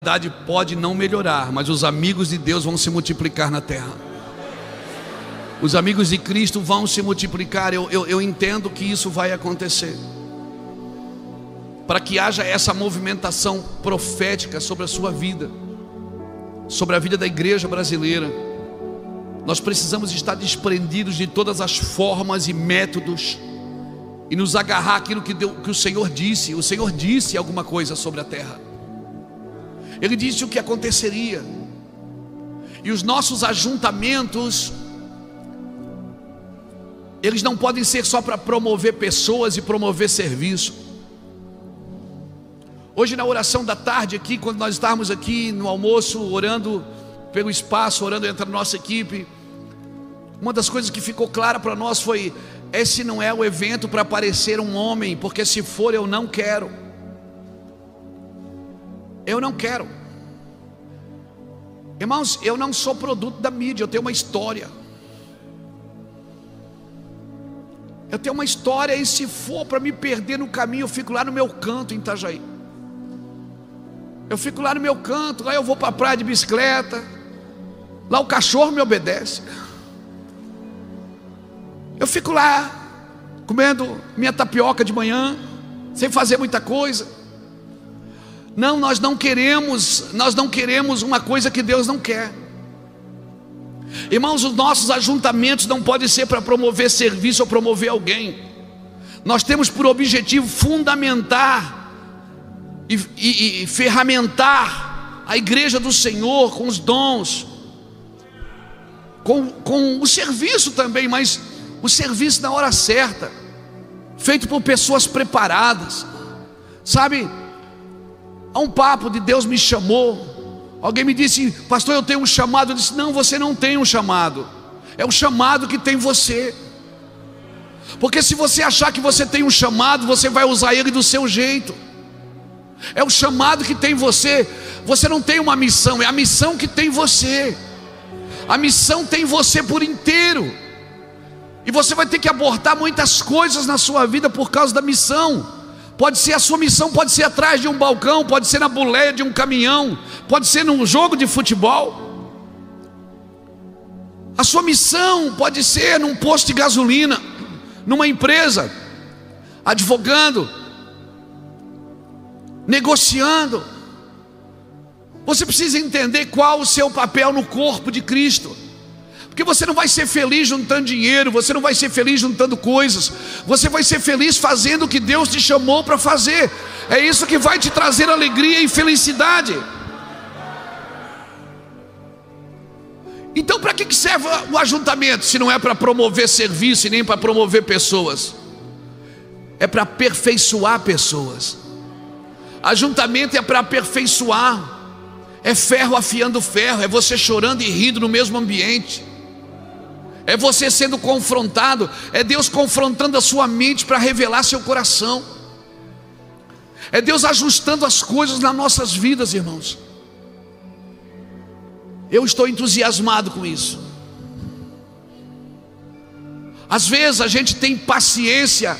A humanidade pode não melhorar, mas os amigos de Deus vão se multiplicar na terra. Os amigos de Cristo vão se multiplicar. Eu entendo que isso vai acontecer, para que haja essa movimentação profética sobre a sua vida, sobre a vida da igreja brasileira. Nós precisamos estar desprendidos de todas as formas e métodos e nos agarrar àquilo que o Senhor disse. O Senhor disse alguma coisa sobre a terra. Ele disse o que aconteceria. E os nossos ajuntamentos, eles não podem ser só para promover pessoas e promover serviço. Hoje na oração da tarde aqui, quando nós estávamos aqui no almoço, orando pelo espaço, orando entre a nossa equipe, uma das coisas que ficou clara para nós foi: esse não é o evento para aparecer um homem, porque se for eu não quero. Eu não quero. Irmãos, eu não sou produto da mídia, eu tenho uma história. Eu tenho uma história, e se for para me perder no caminho, eu fico lá no meu canto em Itajaí. Eu fico lá no meu canto, lá eu vou para a praia de bicicleta, lá o cachorro me obedece. Eu fico lá, comendo minha tapioca de manhã, sem fazer muita coisa. Não, nós não queremos uma coisa que Deus não quer. Irmãos, os nossos ajuntamentos não podem ser para promover serviço ou promover alguém. Nós temos por objetivo fundamentar e ferramentar a igreja do Senhor com os dons, com o serviço também, mas o serviço na hora certa, feito por pessoas preparadas. Sabe, há um papo de Deus me chamou, alguém me disse: pastor, eu tenho um chamado. Eu disse: não, você não tem um chamado, é o chamado que tem você. Porque se você achar que você tem um chamado, você vai usar ele do seu jeito. É o chamado que tem você. Você não tem uma missão, é a missão que tem você. A missão tem você por inteiro. E você vai ter que abortar muitas coisas na sua vida por causa da missão. Pode ser a sua missão, pode ser atrás de um balcão, pode ser na boleia de um caminhão, pode ser num jogo de futebol. A sua missão pode ser num posto de gasolina, numa empresa, advogando, negociando. Você precisa entender qual o seu papel no corpo de Cristo. Porque você não vai ser feliz juntando dinheiro, você não vai ser feliz juntando coisas, você vai ser feliz fazendo o que Deus te chamou para fazer. É isso que vai te trazer alegria e felicidade. Então, para que serve o ajuntamento, se não é para promover serviço e nem para promover pessoas? É para aperfeiçoar pessoas. Ajuntamento é para aperfeiçoar. É ferro afiando ferro, é você chorando e rindo no mesmo ambiente, é você sendo confrontado, é Deus confrontando a sua mente para revelar seu coração, é Deus ajustando as coisas nas nossas vidas, irmãos. Eu estou entusiasmado com isso. Às vezes a gente tem paciência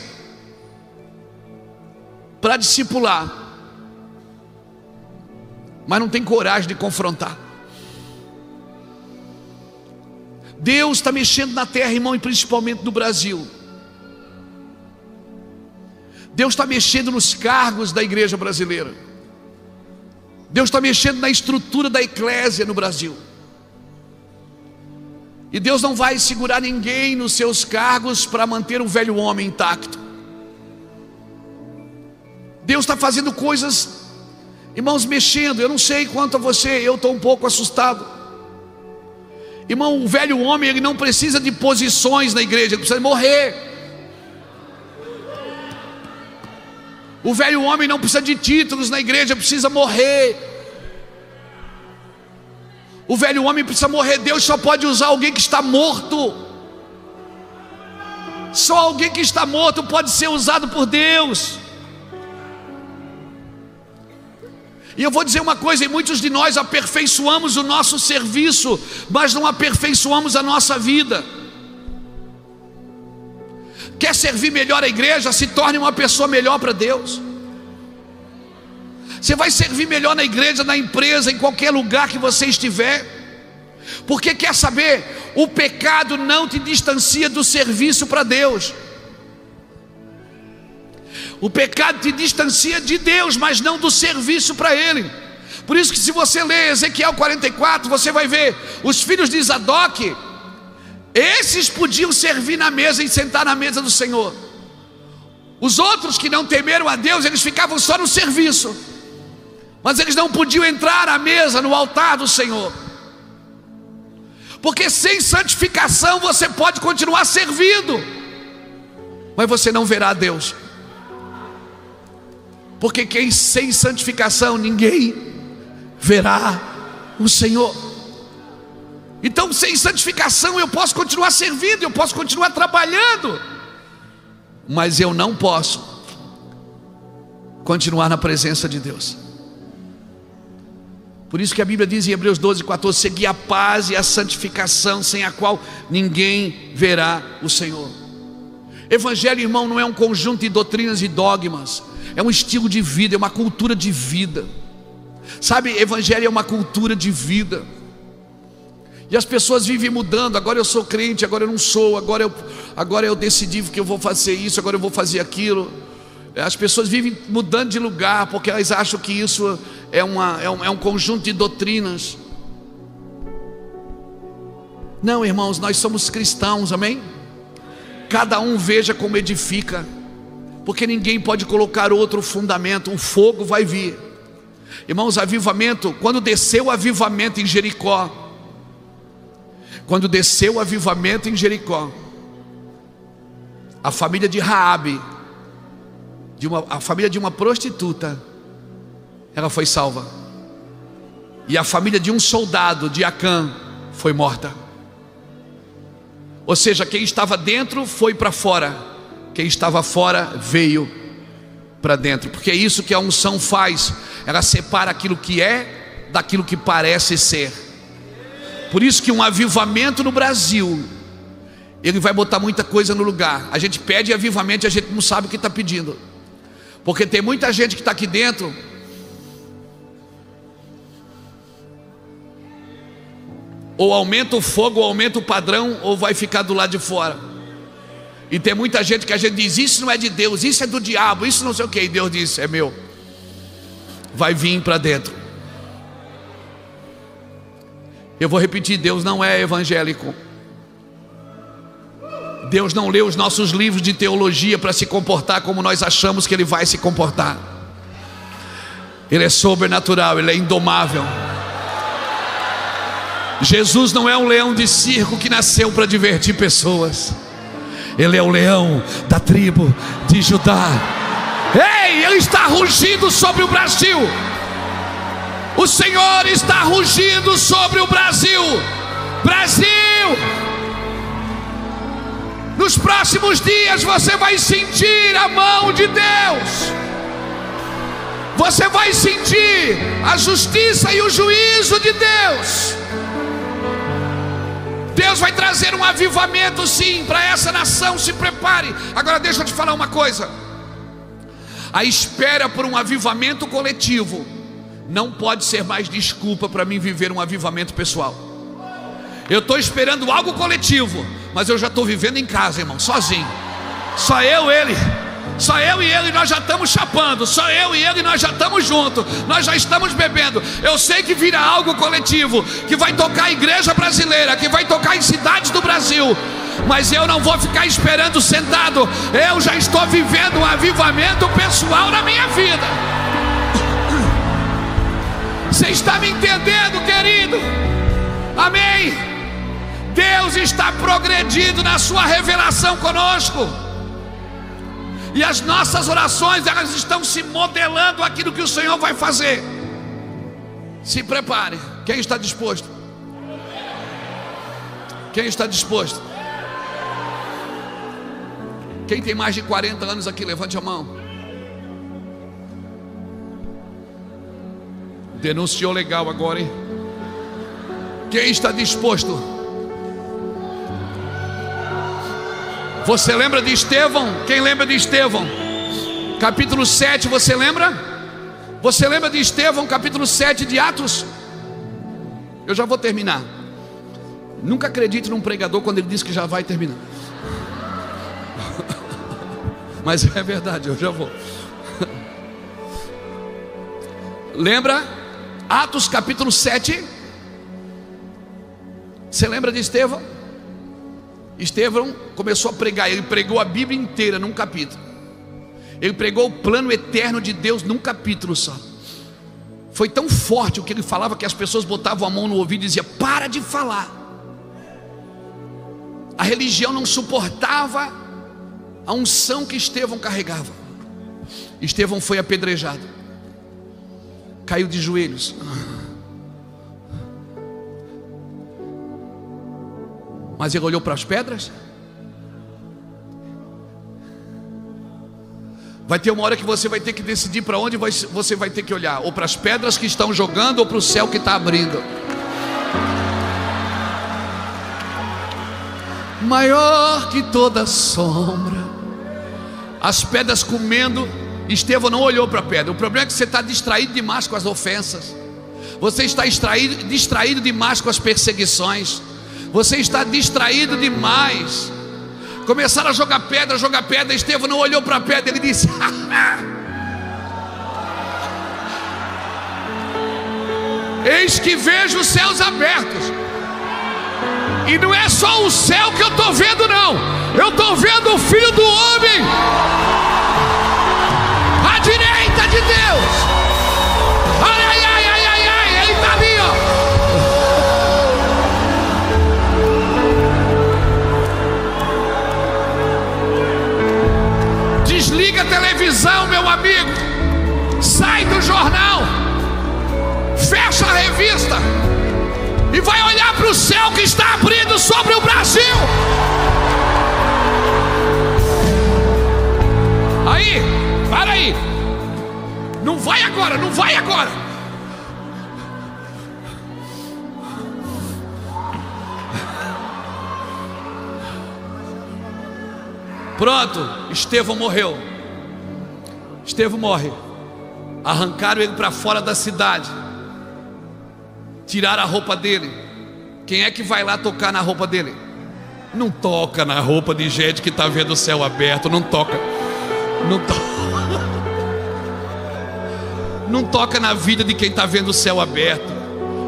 para discipular, mas não tem coragem de confrontar. Deus está mexendo na terra, irmão, e principalmente no Brasil. Deus está mexendo nos cargos da igreja brasileira. Deus está mexendo na estrutura da eclésia no Brasil. E Deus não vai segurar ninguém nos seus cargos para manter o velho homem intacto. Deus está fazendo coisas, irmãos, mexendo. Eu não sei quanto a você, eu estou um pouco assustado. Irmão, o velho homem, ele não precisa de posições na igreja, ele precisa morrer. O velho homem não precisa de títulos na igreja, precisa morrer. O velho homem precisa morrer. Deus só pode usar alguém que está morto. Só alguém que está morto pode ser usado por Deus. E eu vou dizer uma coisa: muitos de nós aperfeiçoamos o nosso serviço, mas não aperfeiçoamos a nossa vida. Quer servir melhor a igreja? Se torne uma pessoa melhor para Deus. Você vai servir melhor na igreja, na empresa, em qualquer lugar que você estiver. Porque quer saber, o pecado não te distancia do serviço para Deus. O pecado te distancia de Deus, mas não do serviço para Ele. Por isso que se você ler Ezequiel 44, você vai ver os filhos de Zadok. Esses podiam servir na mesa e sentar na mesa do Senhor. Os outros que não temeram a Deus, eles ficavam só no serviço, mas eles não podiam entrar à mesa, no altar do Senhor. Porque sem santificação você pode continuar servindo, mas você não verá a Deus. Porque quem sem santificação, ninguém verá o Senhor. Então sem santificação eu posso continuar servindo, eu posso continuar trabalhando, mas eu não posso continuar na presença de Deus. Por isso que a Bíblia diz em Hebreus 12:14: segui a paz e a santificação, sem a qual ninguém verá o Senhor. Evangelho, irmão, não é um conjunto de doutrinas e dogmas, é um estilo de vida, é uma cultura de vida. Sabe, evangelho é uma cultura de vida. E as pessoas vivem mudando. Agora eu sou crente, agora eu não sou. Agora eu decidi que eu vou fazer isso, agora eu vou fazer aquilo. As pessoas vivem mudando de lugar, porque elas acham que isso é um conjunto de doutrinas. Não, irmãos, nós somos cristãos, amém? Cada um veja como edifica, porque ninguém pode colocar outro fundamento. O fogo vai vir. Irmãos, avivamento, quando desceu o avivamento em Jericó, a família de Raabe, a família de uma prostituta, ela foi salva. E a família de um soldado, de Acã, foi morta. Ou seja, quem estava dentro foi para fora, quem estava fora veio para dentro. Porque é isso que a unção faz, ela separa aquilo que é daquilo que parece ser. Por isso que um avivamento no Brasil, ele vai botar muita coisa no lugar. A gente pede avivamento e a gente não sabe o que está pedindo, porque tem muita gente que está aqui dentro ou aumenta o fogo, ou aumenta o padrão, ou vai ficar do lado de fora. E tem muita gente que a gente diz: isso não é de Deus, isso é do diabo, isso não sei o que. E Deus diz: é meu, vai vir para dentro. Eu vou repetir: Deus não é evangélico. Deus não lê os nossos livros de teologia para se comportar como nós achamos que Ele vai se comportar. Ele é sobrenatural, Ele é indomável. Jesus não é um leão de circo que nasceu para divertir pessoas. Ele é o leão da tribo de Judá. Ei, Ele está rugindo sobre o Brasil. O Senhor está rugindo sobre o Brasil. Brasil! Nos próximos dias você vai sentir a mão de Deus. Você vai sentir a justiça e o juízo de Deus. Deus vai trazer um avivamento, sim, para essa nação. Se prepare. Agora deixa eu te falar uma coisa. A espera por um avivamento coletivo não pode ser mais desculpa para mim viver um avivamento pessoal. Eu estou esperando algo coletivo, mas eu já estou vivendo em casa, irmão, sozinho. Só eu e ele, nós já estamos chapando. Só eu e ele, nós já estamos juntos. Nós já estamos bebendo. Eu sei que virá algo coletivo, que vai tocar a igreja brasileira, que vai tocar em cidades do Brasil. Mas eu não vou ficar esperando sentado. Eu já estou vivendo um avivamento pessoal na minha vida. Você está me entendendo, querido? Amém? Deus está progredindo na sua revelação conosco. E as nossas orações, elas estão se modelando aquilo que o Senhor vai fazer. Se prepare. Quem está disposto? Quem está disposto? Quem tem mais de 40 anos aqui, levante a mão. Denunciou legal agora, hein? Quem está disposto? Você lembra de Estevão? Quem lembra de Estevão? Capítulo 7, você lembra? Você lembra de Estevão, capítulo 7 de Atos? Eu já vou terminar. Nunca acredite num pregador quando ele diz que já vai terminar. Mas é verdade, eu já vou. Lembra? Atos capítulo 7. Você lembra de Estevão? Estevão começou a pregar. Ele pregou a Bíblia inteira num capítulo. Ele pregou o plano eterno de Deus num capítulo só. Foi tão forte o que ele falava que as pessoas botavam a mão no ouvido e diziam: para de falar. A religião não suportava a unção que Estevão carregava. Estevão foi apedrejado, caiu de joelhos. Mas ele olhou para as pedras. Vai ter uma hora que você vai ter que decidir para onde você vai ter que olhar: ou para as pedras que estão jogando, ou para o céu que está abrindo. Maior que toda sombra, as pedras comendo. Estevão não olhou para a pedra. O problema é que você está distraído demais com as ofensas. Você está distraído demais com as perseguições. Você está distraído demais. Começaram a jogar pedra. Estevão não olhou para a pedra. Ele disse: eis que vejo os céus abertos. E não é só o céu que eu estou vendo, não. Eu estou vendo o Filho do Homem à direita de Deus. Ai, ai, ai, ai, ai, ai. Ele está ali, ó. Desliga a televisão, meu amigo. Sai do jornal. Fecha a revista. E vai olhar para o céu que está abrindo sobre o Brasil. Aí, para aí. Não vai agora, não vai agora. Pronto, Estevão morreu. Estevão morre. Arrancaram ele para fora da cidade. Tiraram a roupa dele. Quem é que vai lá tocar na roupa dele? Não toca na roupa de gente que está vendo o céu aberto. Não toca. Não toca. Não toca na vida de quem está vendo o céu aberto.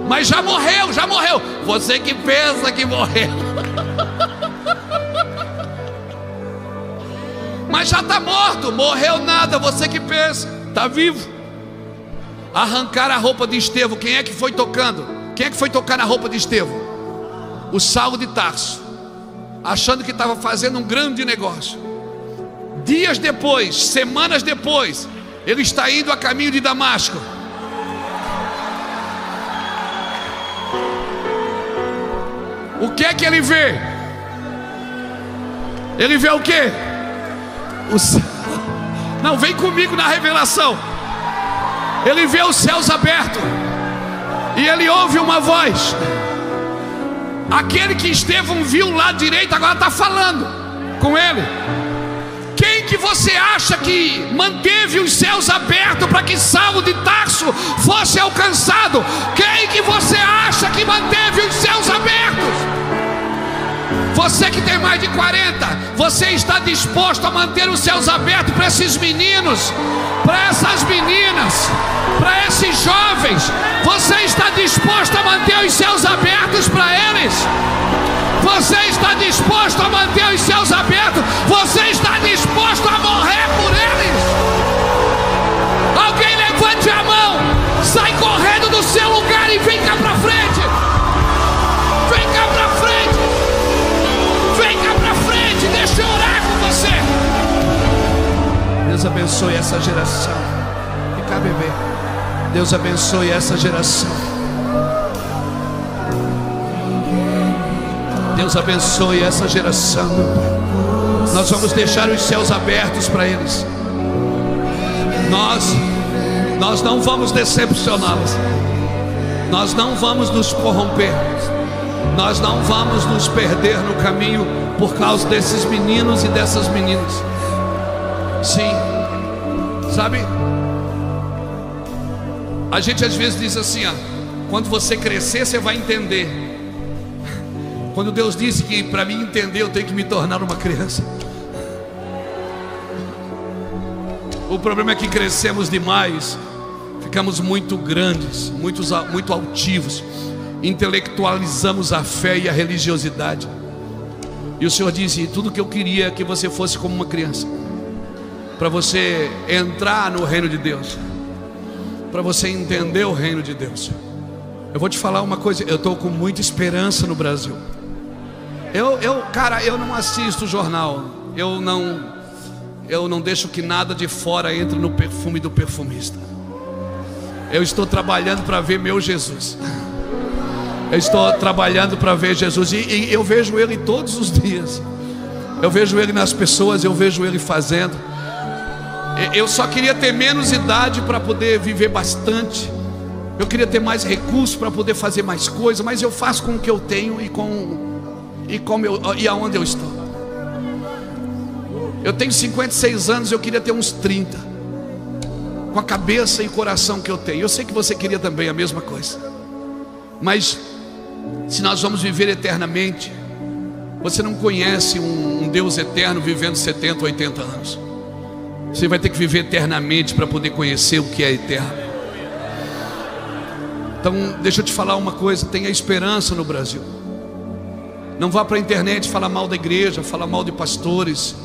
Mas já morreu, já morreu. Você que pensa que morreu. Mas já está morto. Morreu nada, você que pensa. Está vivo. Arrancaram a roupa de Estevão. Quem é que foi tocando? Quem é que foi tocar na roupa de Estevão? O Saulo de Tarso, achando que estava fazendo um grande negócio. Dias depois, semanas depois, ele está indo a caminho de Damasco. O que é que ele vê? Ele vê o quê? Não, vem comigo na revelação. Ele vê os céus abertos e ele ouve uma voz. Aquele que Estevão viu lá direito agora está falando com ele. Quem que você acha que manteve os céus abertos para que Saulo de Tarso fosse alcançado? Quem que você acha que manteve os céus abertos? Você que tem mais de 40, você está disposto a manter os céus abertos para esses meninos, para essas meninas, para esses jovens? Você está disposto a manter os céus abertos para eles? Você está disposto a manter os céus abertos? Você está disposto a morrer por eles? Alguém levante a mão, sai correndo do seu lugar e vem cá para frente. Vem cá para frente. Vem cá para frente, deixa eu orar com você. Deus abençoe essa geração. Vem cá, bebê. Deus abençoe essa geração. Deus abençoe essa geração. Nós vamos deixar os céus abertos para eles. Nós não vamos decepcioná-los. Nós não vamos nos corromper. Nós não vamos nos perder no caminho por causa desses meninos e dessas meninas. Sim, sabe? A gente às vezes diz assim, ó, quando você crescer você vai entender. Quando Deus disse que para mim entender eu tenho que me tornar uma criança. O problema é que crescemos demais, ficamos muito grandes, muito altivos, intelectualizamos a fé e a religiosidade. E o Senhor disse: tudo que eu queria é que você fosse como uma criança, para você entrar no reino de Deus, para você entender o reino de Deus. Eu vou te falar uma coisa, eu estou com muita esperança no Brasil. Cara, eu não assisto jornal, eu não deixo que nada de fora entre no perfume do perfumista. Eu estou trabalhando para ver meu Jesus. Eu estou trabalhando para ver Jesus, e eu vejo Ele todos os dias. Eu vejo Ele nas pessoas, eu vejo Ele fazendo. Eu só queria ter menos idade para poder viver bastante. Eu queria ter mais recursos para poder fazer mais coisas, mas eu faço com o que eu tenho e aonde eu estou. Eu tenho 56 anos, eu queria ter uns 30, com a cabeça e coração que eu tenho. Eu sei que você queria também a mesma coisa, mas se nós vamos viver eternamente, você não conhece um Deus eterno vivendo 70, 80 anos. Você vai ter que viver eternamente para poder conhecer o que é eterno. Então deixa eu te falar uma coisa, tenha esperança no Brasil. Não vá para a internet falar mal da igreja, falar mal de pastores.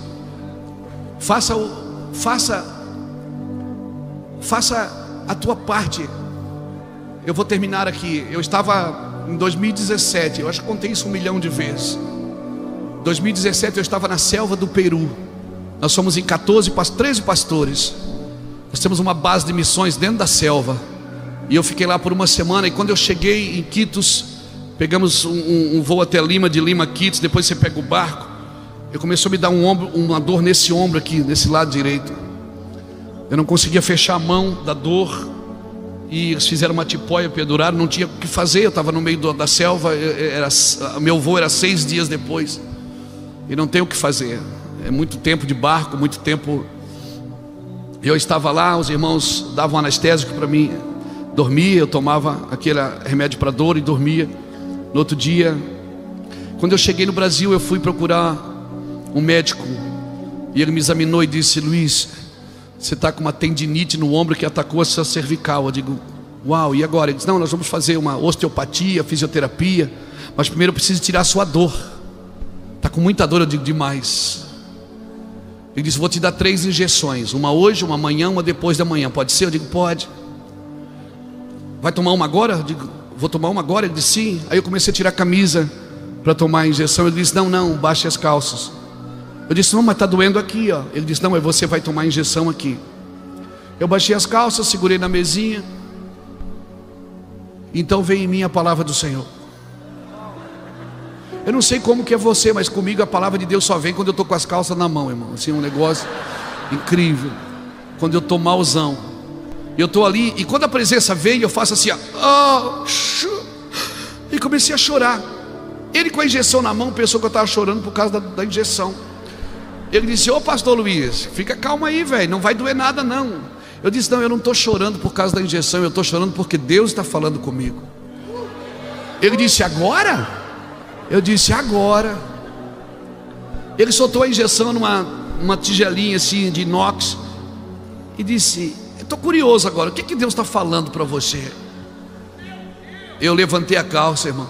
Faça a tua parte. Eu vou terminar aqui. Eu estava em 2017, eu acho que contei isso 1 milhão de vezes. 2017 eu estava na selva do Peru. Nós somos em 13 pastores. Nós temos uma base de missões dentro da selva. E eu fiquei lá por uma semana. E quando eu cheguei em Quitos, pegamos um voo até Lima, de Lima a Quitos. Depois você pega o barco. Eu começou a me dar uma dor nesse ombro aqui, nesse lado direito. Eu não conseguia fechar a mão da dor. E eles fizeram uma tipóia, penduraram. Não tinha o que fazer, eu estava no meio da selva. Meu voo era 6 dias depois. E não tem o que fazer. É muito tempo de barco, muito tempo. Eu estava lá, os irmãos davam anestésico para mim. Dormia, eu tomava aquele remédio para dor e dormia. No outro dia, quando eu cheguei no Brasil, eu fui procurar um médico. E ele me examinou e disse: Luiz, você está com uma tendinite no ombro que atacou a sua cervical. Eu digo: uau, e agora? Ele disse: não, nós vamos fazer uma osteopatia, fisioterapia, mas primeiro eu preciso tirar a sua dor. Está com muita dor. Eu digo: demais. Ele disse: vou te dar 3 injeções, uma hoje, uma amanhã, uma depois da manhã. Pode ser? Eu digo: pode. Vai tomar uma agora? Eu digo: vou tomar uma agora. Ele disse: sim. Aí eu comecei a tirar a camisa para tomar a injeção. Ele disse: não, baixe as calças. Eu disse: não, mas está doendo aqui, ó. Ele disse: não, mas você vai tomar a injeção aqui. Eu baixei as calças, segurei na mesinha. Então veio em mim a palavra do Senhor. Eu não sei como que é você, mas comigo a palavra de Deus só vem quando eu estou com as calças na mão, irmão. Assim, um negócio incrível. Quando eu estou malzão, eu estou ali, e quando a presença vem, eu faço assim, ó, e comecei a chorar. Ele com a injeção na mão pensou que eu estava chorando por causa da injeção. Ele disse: ô pastor Luiz, fica calmo aí, velho, não vai doer nada não. Eu disse: não, eu não estou chorando por causa da injeção, eu estou chorando porque Deus está falando comigo. Ele disse: agora? Eu disse: agora. Ele soltou a injeção numa tigelinha assim de inox e disse: eu estou curioso agora, o que Deus está falando para você? Eu levantei a calça, irmão,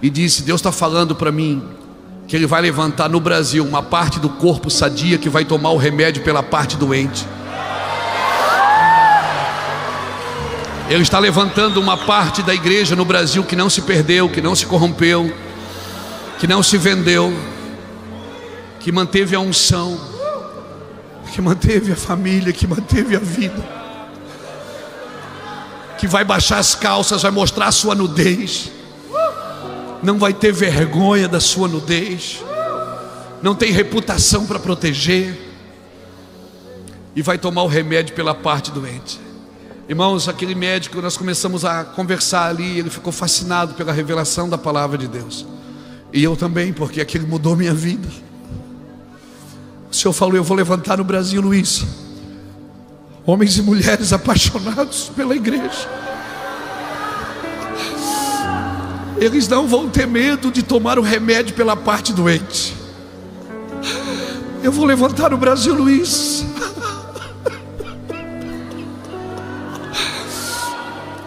e disse: Deus está falando para mim que Ele vai levantar no Brasil uma parte do corpo sadia que vai tomar o remédio pela parte doente. Ele está levantando uma parte da igreja no Brasil que não se perdeu, que não se corrompeu, que não se vendeu, que manteve a unção, que manteve a família, que manteve a vida, que vai baixar as calças, vai mostrar a sua nudez, não vai ter vergonha da sua nudez, não tem reputação para proteger, e vai tomar o remédio pela parte doente. Irmãos, aquele médico, nós começamos a conversar ali, ele ficou fascinado pela revelação da palavra de Deus. E eu também, porque aquilo mudou minha vida. O Senhor falou: eu vou levantar no Brasil, Luiz, Homens e mulheres apaixonados pela igreja. Eles não vão ter medo de tomar o remédio pela parte doente. Eu vou levantar o Brasil, Luiz.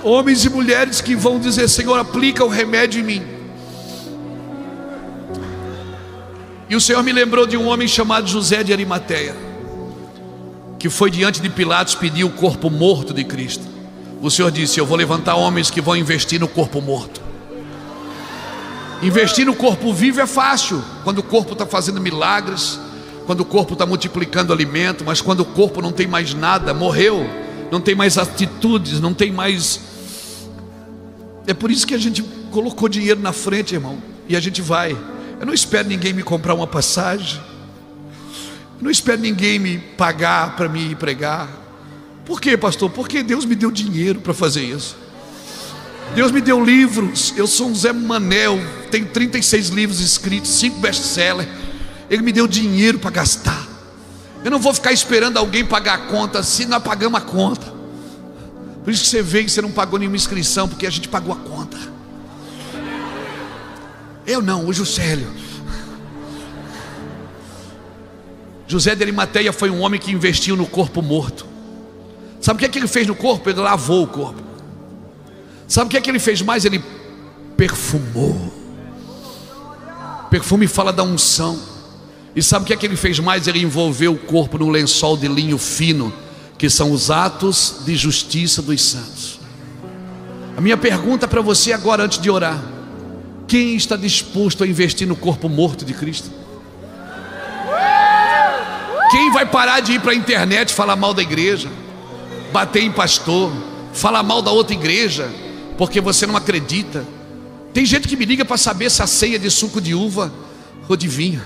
Homens e mulheres que vão dizer: Senhor, aplica o remédio em mim. E o Senhor me lembrou de um homem chamado José de Arimateia, que foi diante de Pilatos pedir o corpo morto de Cristo. O Senhor disse: eu vou levantar homens que vão investir no corpo morto. Investir no corpo vivo é fácil, quando o corpo está fazendo milagres, quando o corpo está multiplicando alimento. Mas quando o corpo não tem mais nada, morreu, não tem mais atitudes, não tem mais... É por isso que a gente colocou dinheiro na frente, irmão, e a gente vai. Eu não espero ninguém me comprar uma passagem, eu não espero ninguém me pagar para me ir pregar. Por quê, pastor? Porque Deus me deu dinheiro para fazer isso. Deus me deu livros. Eu sou um Zé Manel, tenho 36 livros escritos, 5 best-sellers. Ele me deu dinheiro para gastar. Eu não vou ficar esperando alguém pagar a conta, se nós pagamos a conta. Por isso que você veio e você não pagou nenhuma inscrição, porque a gente pagou a conta. Eu não, o Juscelio. José de Arimateia foi um homem que investiu no corpo morto. Sabe o que é que ele fez no corpo? Ele lavou o corpo. Sabe o que é que ele fez mais? Ele perfumou. Perfume fala da unção. E sabe o que é que ele fez mais? Ele envolveu o corpo num lençol de linho fino, que são os atos de justiça dos santos. A minha pergunta para você agora, antes de orar: quem está disposto a investir no corpo morto de Cristo? Quem vai parar de ir para a internet falar mal da igreja, bater em pastor, falar mal da outra igreja, porque você não acredita? Tem gente que me liga para saber se a ceia é de suco de uva ou de vinho.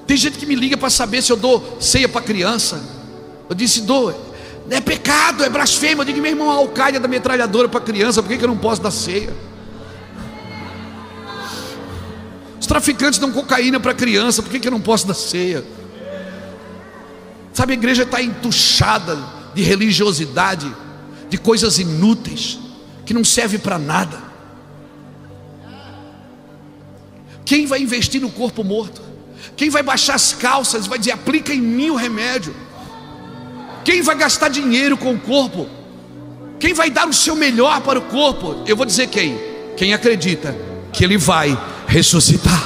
Tem gente que me liga para saber se eu dou ceia para criança. Eu disse: dou. É pecado, é blasfêmia. Eu digo: meu irmão, a alcaide da metralhadora para criança, por que eu não posso dar ceia? Os traficantes dão cocaína para criança, por que eu não posso dar ceia? Sabe, a igreja está entuchada de religiosidade, de coisas inúteis, que não serve para nada. Quem vai investir no corpo morto? Quem vai baixar as calças e vai dizer: aplica em mim o remédio? Quem vai gastar dinheiro com o corpo? Quem vai dar o seu melhor para o corpo? Eu vou dizer quem. Quem acredita que ele vai ressuscitar.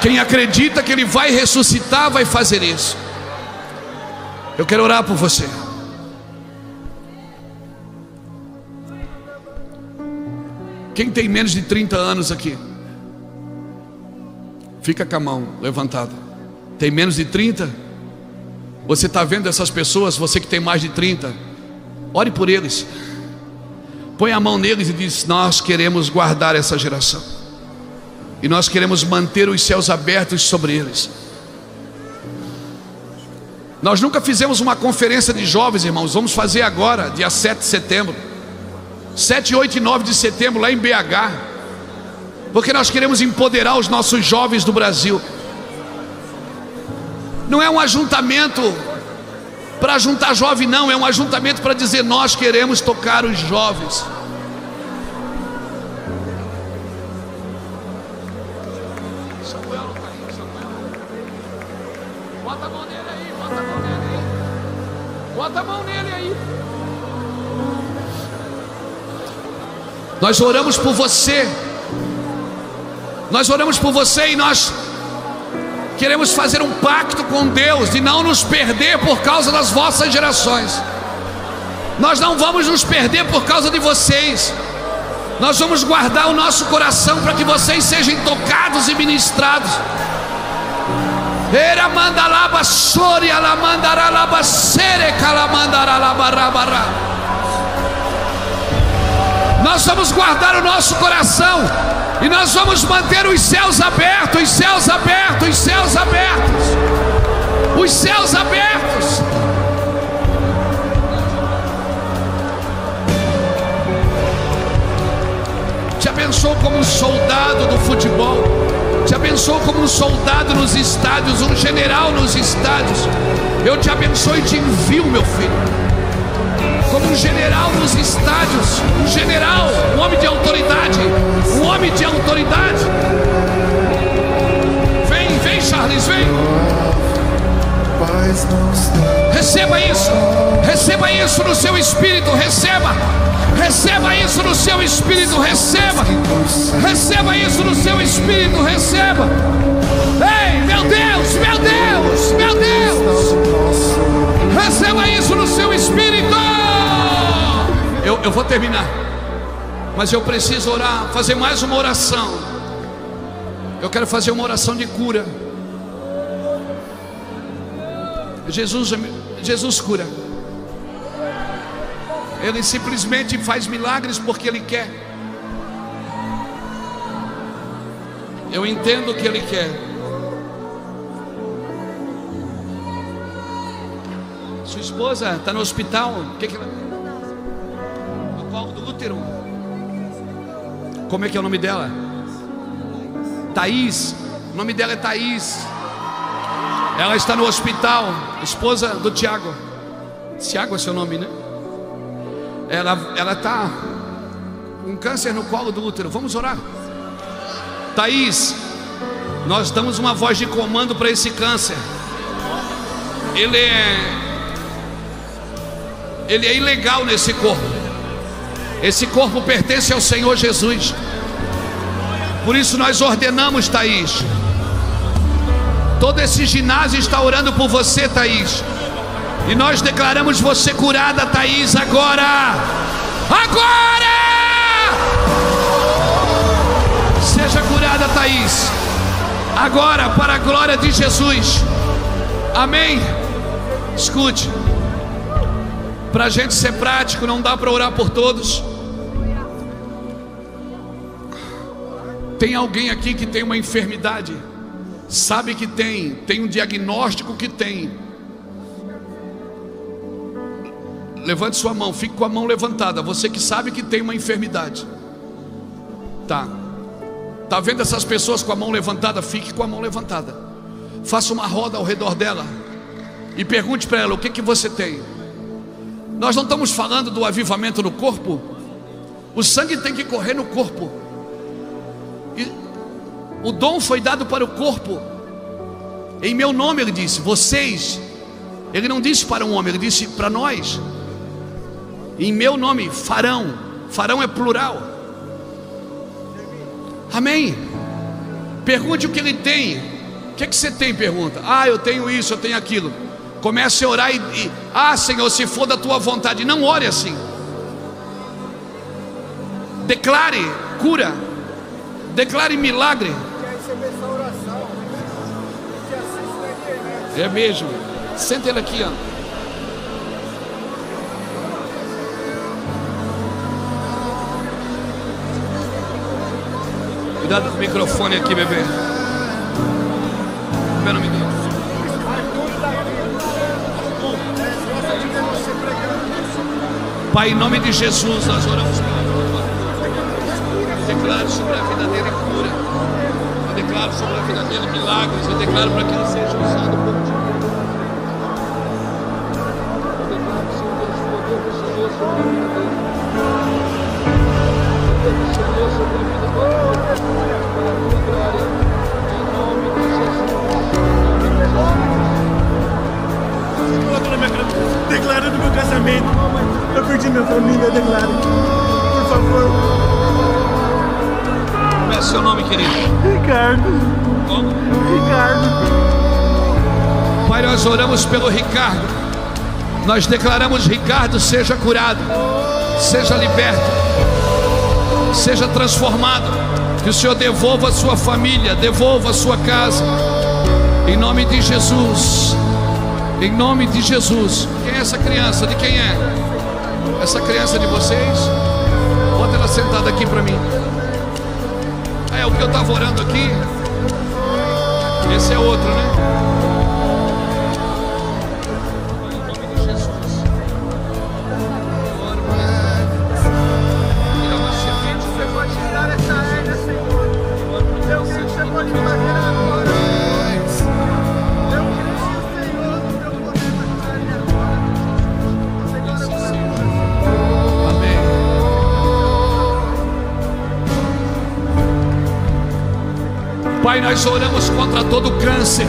Quem acredita que ele vai ressuscitar, vai fazer isso. Eu quero orar por você. Quem tem menos de 30 anos aqui? Fica com a mão levantada. Tem menos de 30? Você está vendo essas pessoas? Você que tem mais de 30, ore por eles. Põe a mão neles e diz: nós queremos guardar essa geração, e nós queremos manter os céus abertos sobre eles. Nós nunca fizemos uma conferência de jovens, irmãos. Vamos fazer agora, dia 7 de setembro, 7, 8 e 9 de setembro, lá em BH, porque nós queremos empoderar os nossos jovens do Brasil. Não é um ajuntamento para juntar jovem, não. É um ajuntamento para dizer: nós queremos tocar os jovens. Samuel não está aí, Samuel. Bota a mão nele aí, bota a mão nele aí. Bota a mão nele aí. Nós oramos por você. Nós oramos por você e nós queremos fazer um pacto com Deus de não nos perder por causa das vossas gerações. Nós não vamos nos perder por causa de vocês. Nós vamos guardar o nosso coração para que vocês sejam tocados e ministrados. Era mandalaba soria la mandaralaba sere calamandaralabarabara. Nós vamos guardar o nosso coração e nós vamos manter os céus abertos, os céus abertos, os céus abertos, os céus abertos. Te abençoo como um soldado do futebol. Te abençoo como um soldado nos estádios, um general nos estádios. Eu te abençoo e te envio, meu filho, como um general nos estádios, um general, um homem de autoridade, um homem de autoridade. Vem, vem, Charles, vem. Receba isso no seu espírito, receba isso no seu espírito, receba isso no seu espírito, receba. Ei, meu Deus, meu Deus, meu Deus, receba isso no seu espírito. Eu vou terminar, mas eu preciso orar, fazer mais uma oração. Eu quero fazer uma oração de cura. Jesus cura. Ele simplesmente faz milagres porque Ele quer. Eu entendo o que Ele quer. Sua esposa está no hospital. O que ela... No colo do útero. Como é que é o nome dela? Thaís. O nome dela é Thaís. Ela está no hospital. Esposa do Tiago. Tiago é seu nome, né? Ela está com câncer no colo do útero. Vamos orar. Thaís, nós damos uma voz de comando para esse câncer. Ele é ilegal nesse corpo. Esse corpo pertence ao Senhor Jesus. Por isso nós ordenamos, Thaís. Todo esse ginásio está orando por você, Thaís. E nós declaramos você curada, Thaís, agora. Agora! Seja curada, Thaís. Agora, para a glória de Jesus. Amém. Escute. Para a gente ser prático, não dá para orar por todos. Tem alguém aqui que tem uma enfermidade, sabe que tem um diagnóstico que tem. Levante sua mão, fique com a mão levantada. Você que sabe que tem uma enfermidade. Tá vendo essas pessoas com a mão levantada? Fique com a mão levantada. Faça uma roda ao redor dela e pergunte para ela: o que você tem? Nós não estamos falando do avivamento no corpo. O sangue tem que correr no corpo. E o dom foi dado para o corpo. Em meu nome, ele disse, vocês. Ele não disse para um homem, ele disse para nós. Em meu nome farão. Farão é plural. Amém. Pergunte o que ele tem. O que você tem? Pergunta. Eu tenho isso, eu tenho aquilo. Comece a orar Senhor, se for da tua vontade. Não ore assim. Declare cura. Declare milagre. É mesmo. Senta ele aqui, ó. Cuidado com o microfone aqui, bebê. Meu nome de Deus. Pai, em nome de Jesus, nós oramos pela tua. Eu declaro sobre a vida dele cura. Eu declaro sobre a vida dele milagres. Eu declaro para que ele seja usado por ti. Eu declaro, Senhor Deus, o poder do Senhor sobre a vida dele. O poder do Senhor sobre a vida dele. Para a tua glória. Em nome de Jesus. Declara do meu casamento. Eu perdi minha família, declara. Por favor. Como é seu nome, querido? Ricardo. Como? Ricardo. Pai, nós oramos pelo Ricardo. Nós declaramos: Ricardo, seja curado, seja liberto, seja transformado. Que o Senhor devolva a sua família, devolva a sua casa. Em nome de Jesus. Em nome de Jesus. Quem é essa criança? De quem é? Essa criança de vocês? Bota ela sentada aqui para mim. É o que eu estava orando aqui. Esse é outro, né? Em nome de Jesus. Você pode tirar essa hérnia, Senhor. Eu sei que você pode fazer agora. Eu creio, Senhor, no teu poder. Pai, nós oramos contra todo câncer,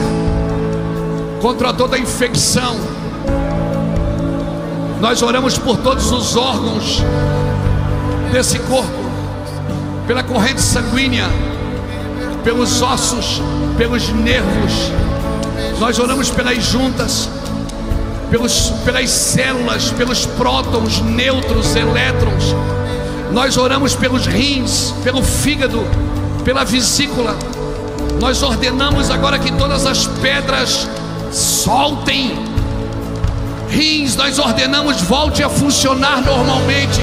contra toda infecção. Nós oramos por todos os órgãos desse corpo, pela corrente sanguínea, pelos ossos, pelos nervos. Nós oramos pelas juntas, pelas células, pelos prótons, nêutrons, elétrons. Nós oramos pelos rins, pelo fígado, pela vesícula. Nós ordenamos agora que todas as pedras soltem. Rins, nós ordenamos, volte a funcionar normalmente.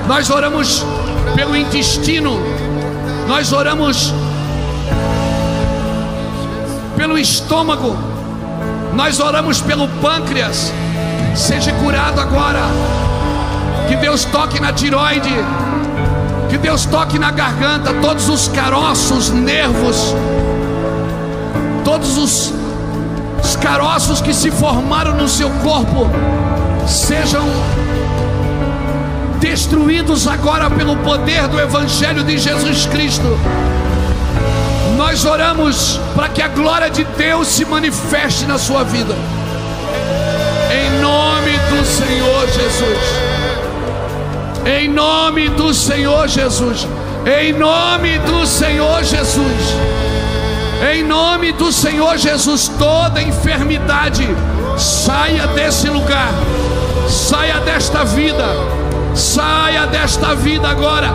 Nós oramos pelo intestino. Nós oramos pelo estômago. Nós oramos pelo pâncreas. Seja curado agora. Que Deus toque na tireoide, que Deus toque na garganta, todos os caroços, nervos, todos os caroços que se formaram no seu corpo, sejam destruídos agora pelo poder do Evangelho de Jesus Cristo. Nós oramos para que a glória de Deus se manifeste na sua vida, em nome do Senhor Jesus. Em nome do Senhor Jesus. Em nome do Senhor Jesus. Em nome do Senhor Jesus. Toda enfermidade saia desse lugar, saia desta vida, saia desta vida agora.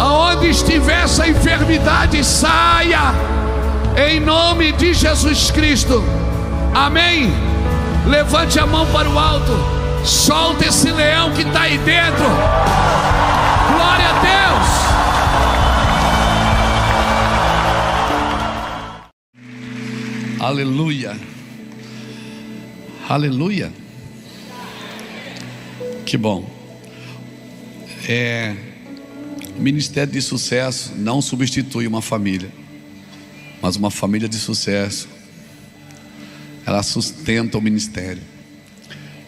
Aonde estiver essa enfermidade, saia em nome de Jesus Cristo. Amém. Levante a mão para o alto. Solta esse leão que está aí dentro. Glória a Deus. Aleluia. Aleluia. Que bom. Ministério de sucesso não substitui uma família, mas uma família de sucesso, ela sustenta o ministério.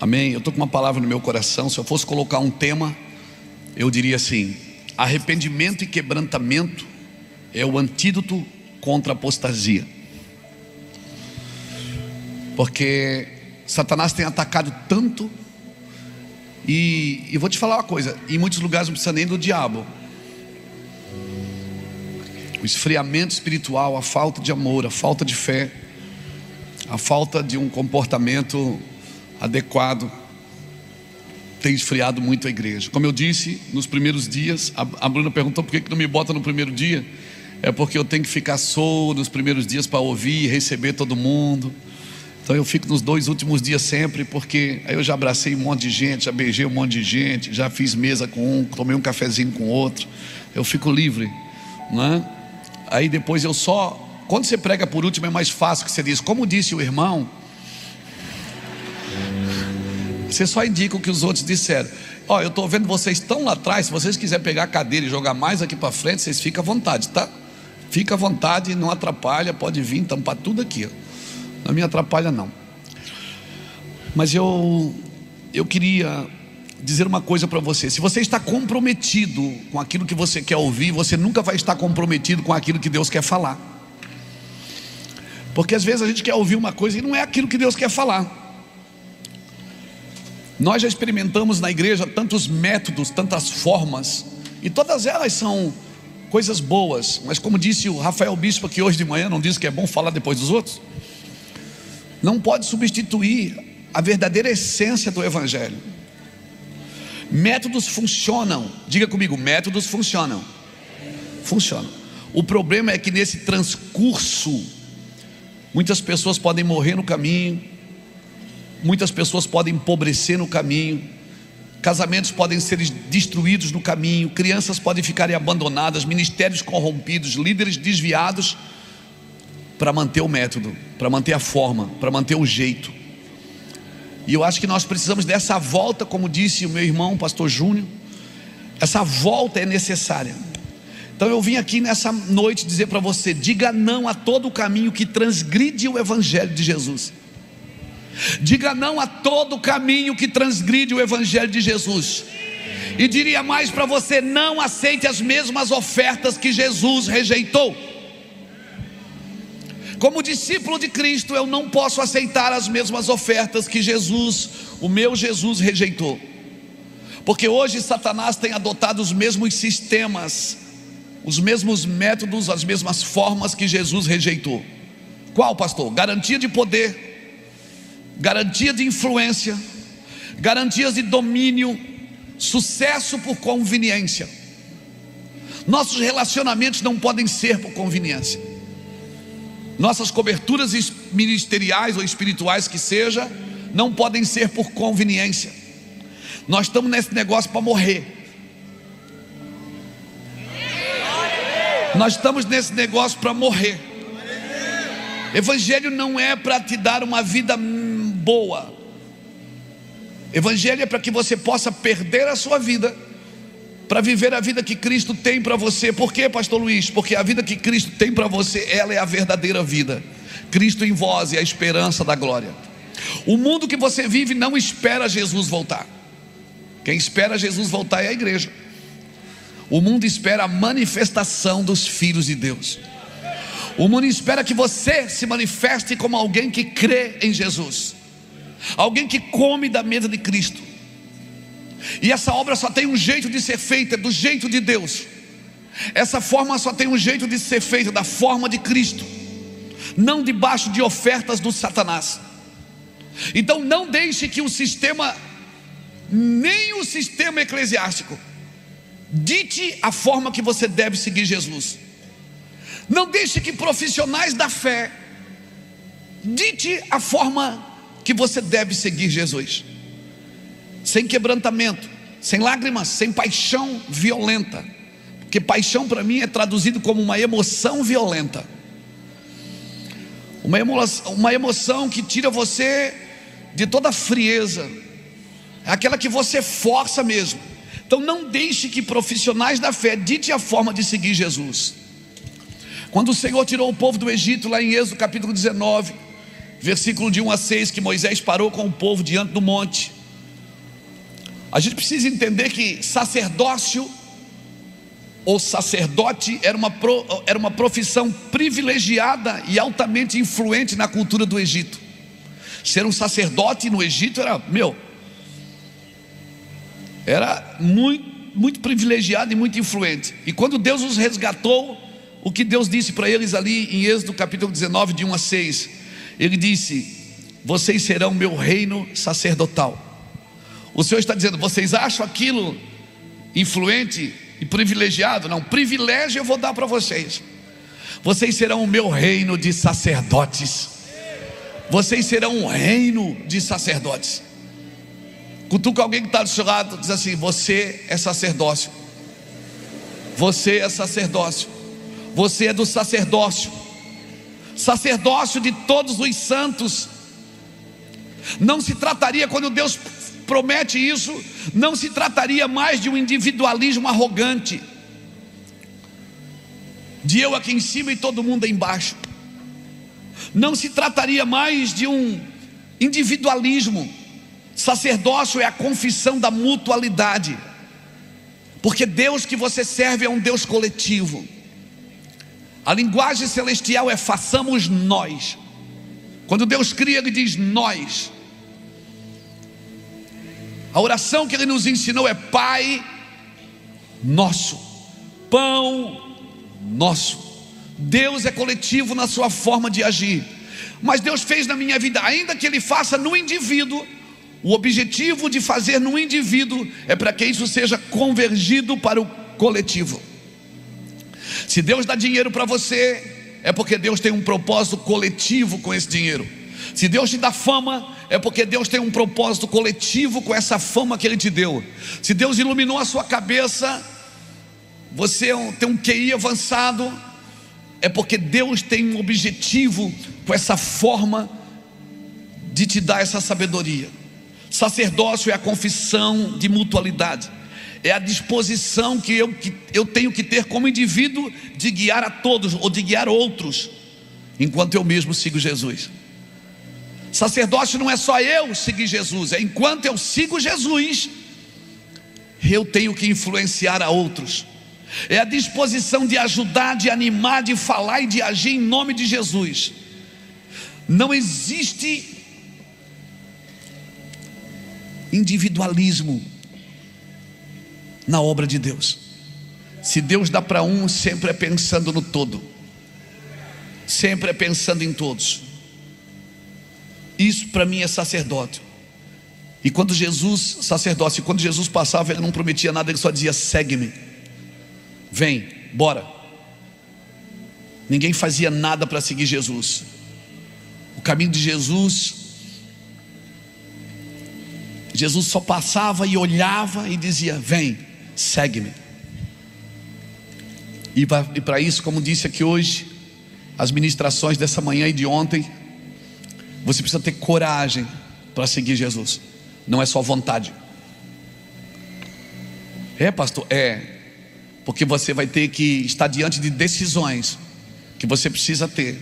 Amém? Eu estou com uma palavra no meu coração. Se eu fosse colocar um tema, eu diria assim: arrependimento e quebrantamento é o antídoto contra a apostasia. Porque Satanás tem atacado tanto. E vou te falar uma coisa: em muitos lugares não precisa nem do diabo. O esfriamento espiritual, a falta de amor, a falta de fé, a falta de um comportamento adequado tem esfriado muito a igreja. Como eu disse nos primeiros dias, a Bruna perguntou por que não me bota no primeiro dia. É porque eu tenho que ficar solto nos primeiros dias para ouvir e receber todo mundo. Então eu fico nos 2 últimos dias sempre, porque aí eu já abracei um monte de gente, já beijei um monte de gente, já fiz mesa com um, tomei um cafezinho com outro. Eu fico livre, não é? Aí depois eu só, quando você prega por último é mais fácil, que você diz, como disse o irmão, você só indica o que os outros disseram. Ó, eu estou vendo vocês tão lá atrás. Se vocês quiserem pegar a cadeira e jogar mais aqui para frente, vocês ficam à vontade, tá? Fica à vontade, não atrapalha. Pode vir tampar tudo aqui, ó. Não me atrapalha não. Mas eu queria dizer uma coisa para você. Se você está comprometido com aquilo que você quer ouvir, você nunca vai estar comprometido com aquilo que Deus quer falar. Porque às vezes a gente quer ouvir uma coisa e não é aquilo que Deus quer falar. Nós já experimentamos na igreja tantos métodos, tantas formas, e todas elas são coisas boas. Mas como disse o Rafael Bispo aqui hoje de manhã, não disse que é bom falar depois dos outros? Não pode substituir a verdadeira essência do Evangelho. Métodos funcionam. Diga comigo, métodos funcionam. Funcionam. O problema é que nesse transcurso, muitas pessoas podem morrer no caminho, muitas pessoas podem empobrecer no caminho, casamentos podem ser destruídos no caminho, crianças podem ficarem abandonadas, ministérios corrompidos, líderes desviados, para manter o método, para manter a forma, para manter o jeito. E eu acho que nós precisamos dessa volta, como disse o meu irmão, pastor Júnior. Essa volta é necessária. Então eu vim aqui nessa noite dizer para você: diga não a todo o caminho que transgride o Evangelho de Jesus. Diga não a todo caminho que transgride o Evangelho de Jesus. E diria mais para você: não aceite as mesmas ofertas que Jesus rejeitou. Como discípulo de Cristo, eu não posso aceitar as mesmas ofertas que Jesus, o meu Jesus, rejeitou. Porque hoje Satanás tem adotado os mesmos sistemas, os mesmos métodos, as mesmas formas que Jesus rejeitou. Qual, pastor? Garantia de poder, garantia de influência, garantias de domínio, sucesso por conveniência. Nossos relacionamentos não podem ser por conveniência. Nossas coberturas ministeriais ou espirituais que seja, não podem ser por conveniência. Nós estamos nesse negócio para morrer. Nós estamos nesse negócio para morrer. Evangelho não é para te dar uma vida boa. Evangelho é para que você possa perder a sua vida para viver a vida que Cristo tem para você. Por quê, pastor Luiz? Porque a vida que Cristo tem para você, ela é a verdadeira vida. Cristo em vós é a esperança da glória. O mundo que você vive não espera Jesus voltar. Quem espera Jesus voltar é a igreja. O mundo espera a manifestação dos filhos de Deus. O mundo espera que você se manifeste como alguém que crê em Jesus, alguém que come da mesa de Cristo. E essa obra só tem um jeito de ser feita, do jeito de Deus. Essa forma só tem um jeito de ser feita, da forma de Cristo, não debaixo de ofertas do Satanás. Então não deixe que o sistema, nem o sistema eclesiástico, dite a forma que você deve seguir Jesus. Não deixe que profissionais da fé dite a forma que você deve seguir Jesus. Sem quebrantamento, sem lágrimas, sem paixão violenta. Porque paixão para mim é traduzido como uma emoção violenta. Uma emoção que tira você de toda a frieza. É aquela que você força mesmo. Então não deixe que profissionais da fé dite a forma de seguir Jesus. Quando o Senhor tirou o povo do Egito, lá em Êxodo capítulo 19, versículo de 1 a 6, que Moisés parou com o povo diante do monte. A gente precisa entender que sacerdócio ou sacerdote era uma profissão privilegiada e altamente influente na cultura do Egito. Ser um sacerdote no Egito era muito privilegiado e muito influente. E quando Deus os resgatou, o que Deus disse para eles ali em Êxodo capítulo 19, de 1 a 6, Ele disse: vocês serão meu reino sacerdotal. O Senhor está dizendo: vocês acham aquilo influente e privilegiado? Não, privilégio eu vou dar para vocês. Vocês serão o meu reino de sacerdotes. Vocês serão um reino de sacerdotes. Cutuca alguém que está do seu lado, diz assim: você é sacerdócio. Você é sacerdócio. Você é do sacerdócio. Sacerdócio de todos os santos. Não se trataria, quando Deus promete isso, não se trataria mais de um individualismo arrogante, de eu aqui em cima e todo mundo aí embaixo. Não se trataria mais de um individualismo. Sacerdócio é a confissão da mutualidade, porque Deus que você serve é um Deus coletivo. A linguagem celestial é façamos nós. Quando Deus cria, Ele diz nós. A oração que Ele nos ensinou é Pai nosso, pão nosso. Deus é coletivo na sua forma de agir. Mas Deus fez na minha vida, ainda que Ele faça no indivíduo, o objetivo de fazer no indivíduo é para que isso seja convergido para o coletivo. Se Deus dá dinheiro para você, é porque Deus tem um propósito coletivo com esse dinheiro. Se Deus te dá fama, é porque Deus tem um propósito coletivo com essa fama que Ele te deu. Se Deus iluminou a sua cabeça, você tem um QI avançado, é porque Deus tem um objetivo com essa forma de te dar essa sabedoria. Sacerdócio é a confissão de mutualidade, é a disposição que eu tenho que ter como indivíduo de guiar a todos ou de guiar outros, enquanto eu mesmo sigo Jesus. Sacerdócio não é só eu seguir Jesus, é enquanto eu sigo Jesus, eu tenho que influenciar a outros. É a disposição de ajudar, de animar, de falar e de agir em nome de Jesus. Não existe individualismo na obra de Deus. Se Deus dá para um, sempre é pensando no todo, sempre é pensando em todos. Isso para mim é sacerdócio. E quando Jesus, sacerdócio, quando Jesus passava, ele não prometia nada, ele só dizia: segue-me, vem, bora. Ninguém fazia nada para seguir Jesus. O caminho de Jesus, Jesus só passava e olhava e dizia: vem, segue-me. E para isso, como disse aqui hoje, as ministrações dessa manhã e de ontem, você precisa ter coragem para seguir Jesus. Não é só vontade. É, pastor? É. Porque você vai ter que estar diante de decisões que você precisa ter.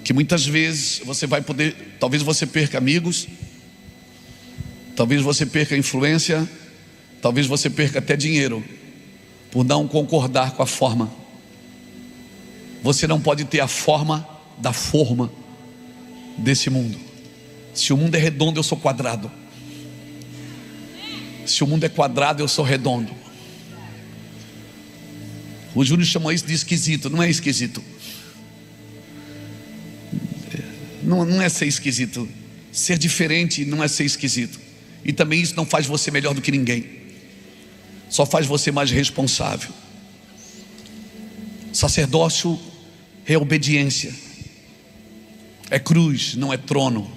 Que muitas vezes você vai poder, talvez você perca amigos, talvez você perca influência, talvez você perca até dinheiro, por não concordar com a forma. Você não pode ter a forma da forma desse mundo. Se o mundo é redondo, eu sou quadrado. Se o mundo é quadrado, eu sou redondo. O Júnior chamou isso de esquisito. Não é esquisito. Não é ser esquisito. Ser diferente não é ser esquisito. E também isso não faz você melhor do que ninguém. Só faz você mais responsável. Sacerdócio é obediência. É cruz, não é trono.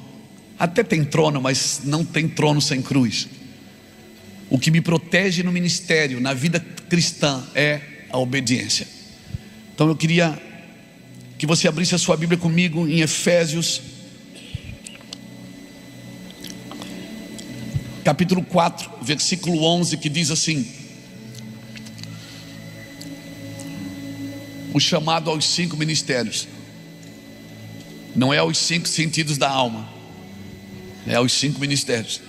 Até tem trono, mas não tem trono sem cruz. O que me protege no ministério, na vida cristã, é a obediência. Então eu queria que você abrisse a sua Bíblia comigo em Efésios capítulo 4, versículo 11, que diz assim: o chamado aos 5 ministérios. Não é aos 5 sentidos da alma, é aos 5 ministérios.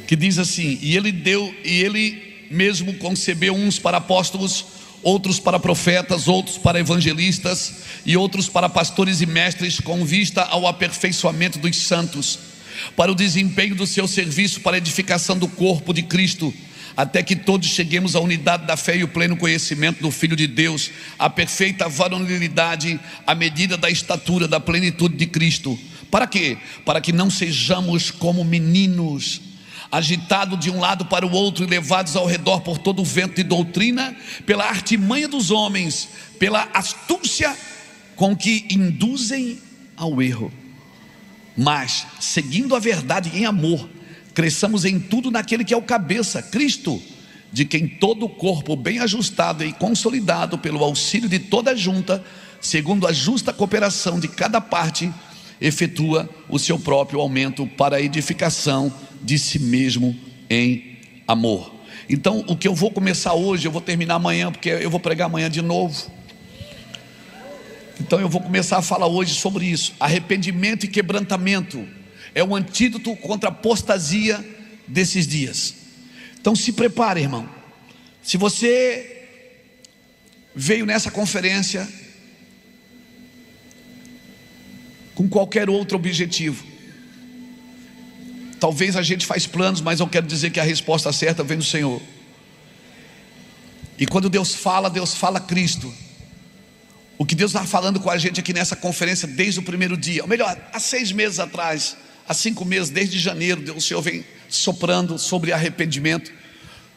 Que diz assim: e ele mesmo concebeu uns para apóstolos, outros para profetas, outros para evangelistas e outros para pastores e mestres, com vista ao aperfeiçoamento dos santos, para o desempenho do seu serviço, para a edificação do corpo de Cristo, até que todos cheguemos à unidade da fé e o pleno conhecimento do Filho de Deus, à perfeita varonilidade, à medida da estatura da plenitude de Cristo. Para quê? Para que não sejamos como meninos, agitados de um lado para o outro e levados ao redor por todo o vento de doutrina, pela artimanha dos homens, pela astúcia com que induzem ao erro. Mas, seguindo a verdade em amor, cresçamos em tudo naquele que é o cabeça, Cristo, de quem todo o corpo bem ajustado e consolidado pelo auxílio de toda a junta, segundo a justa cooperação de cada parte, efetua o seu próprio aumento para a edificação de si mesmo em amor. Então o que eu vou começar hoje, eu vou terminar amanhã, porque eu vou pregar amanhã de novo. Então eu vou começar a falar hoje sobre isso. Arrependimento e quebrantamento é o antídoto contra a apostasia desses dias. Então se prepare, irmão. Se você veio nessa conferência com qualquer outro objetivo, talvez a gente faz planos, mas eu quero dizer que a resposta certa vem do Senhor. E quando Deus fala Cristo. O que Deus está falando com a gente aqui nessa conferência desde o primeiro dia, ou melhor, há 6 meses atrás, há 5 meses, desde janeiro, o Senhor vem soprando sobre arrependimento,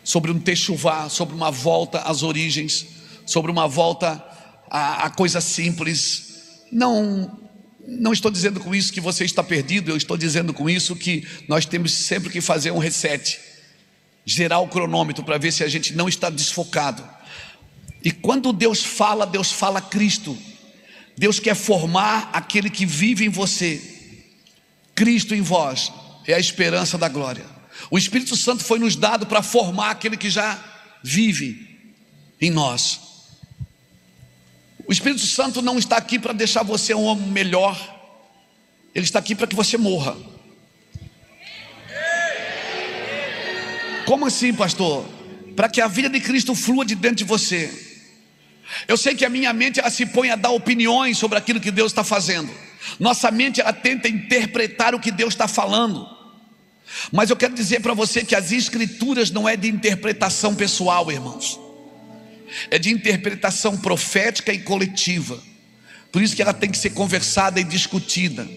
sobre um techuvá, sobre uma volta às origens, sobre uma volta a coisa simples. Não estou dizendo com isso que você está perdido, eu estou dizendo com isso que nós temos sempre que fazer um reset, gerar o cronômetro para ver se a gente não está desfocado. E quando Deus fala Cristo. Deus quer formar aquele que vive em você. Cristo em vós é a esperança da glória. O Espírito Santo foi nos dado para formar aquele que já vive em nós. O Espírito Santo não está aqui para deixar você um homem melhor. Ele está aqui para que você morra. Como assim, pastor? Para que a vida de Cristo flua de dentro de você. Eu sei que a minha mente, ela se põe a dar opiniões sobre aquilo que Deus está fazendo. Nossa mente, ela tenta interpretar o que Deus está falando. Mas eu quero dizer para você que as escrituras não é de interpretação pessoal, irmãos. É de interpretação profética e coletiva. Por isso que ela tem que ser conversada e discutida.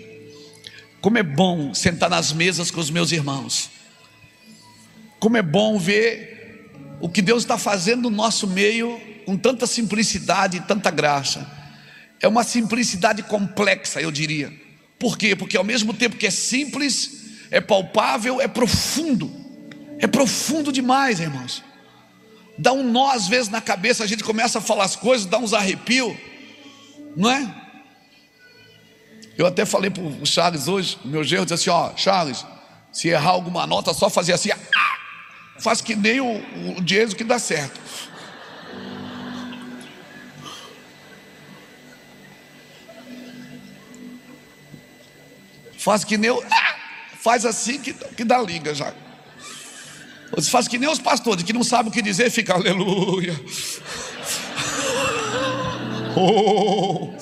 Como é bom sentar nas mesas com os meus irmãos. Como é bom ver o que Deus está fazendo no nosso meio com tanta simplicidade e tanta graça. É uma simplicidade complexa, eu diria. Por quê? Porque ao mesmo tempo que é simples, é palpável, é profundo. É profundo demais, irmãos. Dá um nó às vezes na cabeça, a gente começa a falar as coisas, dá uns arrepios, não é? Eu até falei para o Charles hoje, meu genro, disse assim: ó, Charles, se errar alguma nota, só fazer assim, faz que nem o Diego que dá certo. Faz que nem faz assim que dá liga já. Você faz que nem os pastores que não sabem o que dizer, fica aleluia. Oh.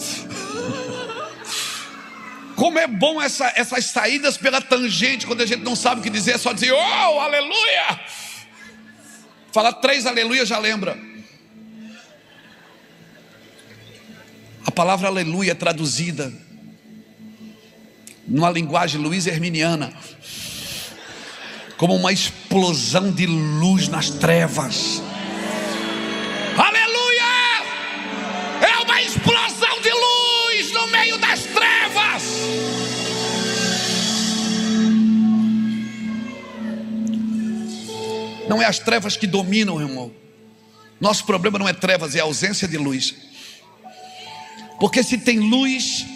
Como é bom essas saídas pela tangente, quando a gente não sabe o que dizer, é só dizer oh, aleluia. Falar 3 aleluia já lembra. A palavra aleluia é traduzida numa linguagem Luiz Herminiana como uma explosão de luz nas trevas. Aleluia! É uma explosão de luz no meio das trevas. Não é as trevas que dominam, irmão. Nosso problema não é trevas, é a ausência de luz. Porque se tem luz,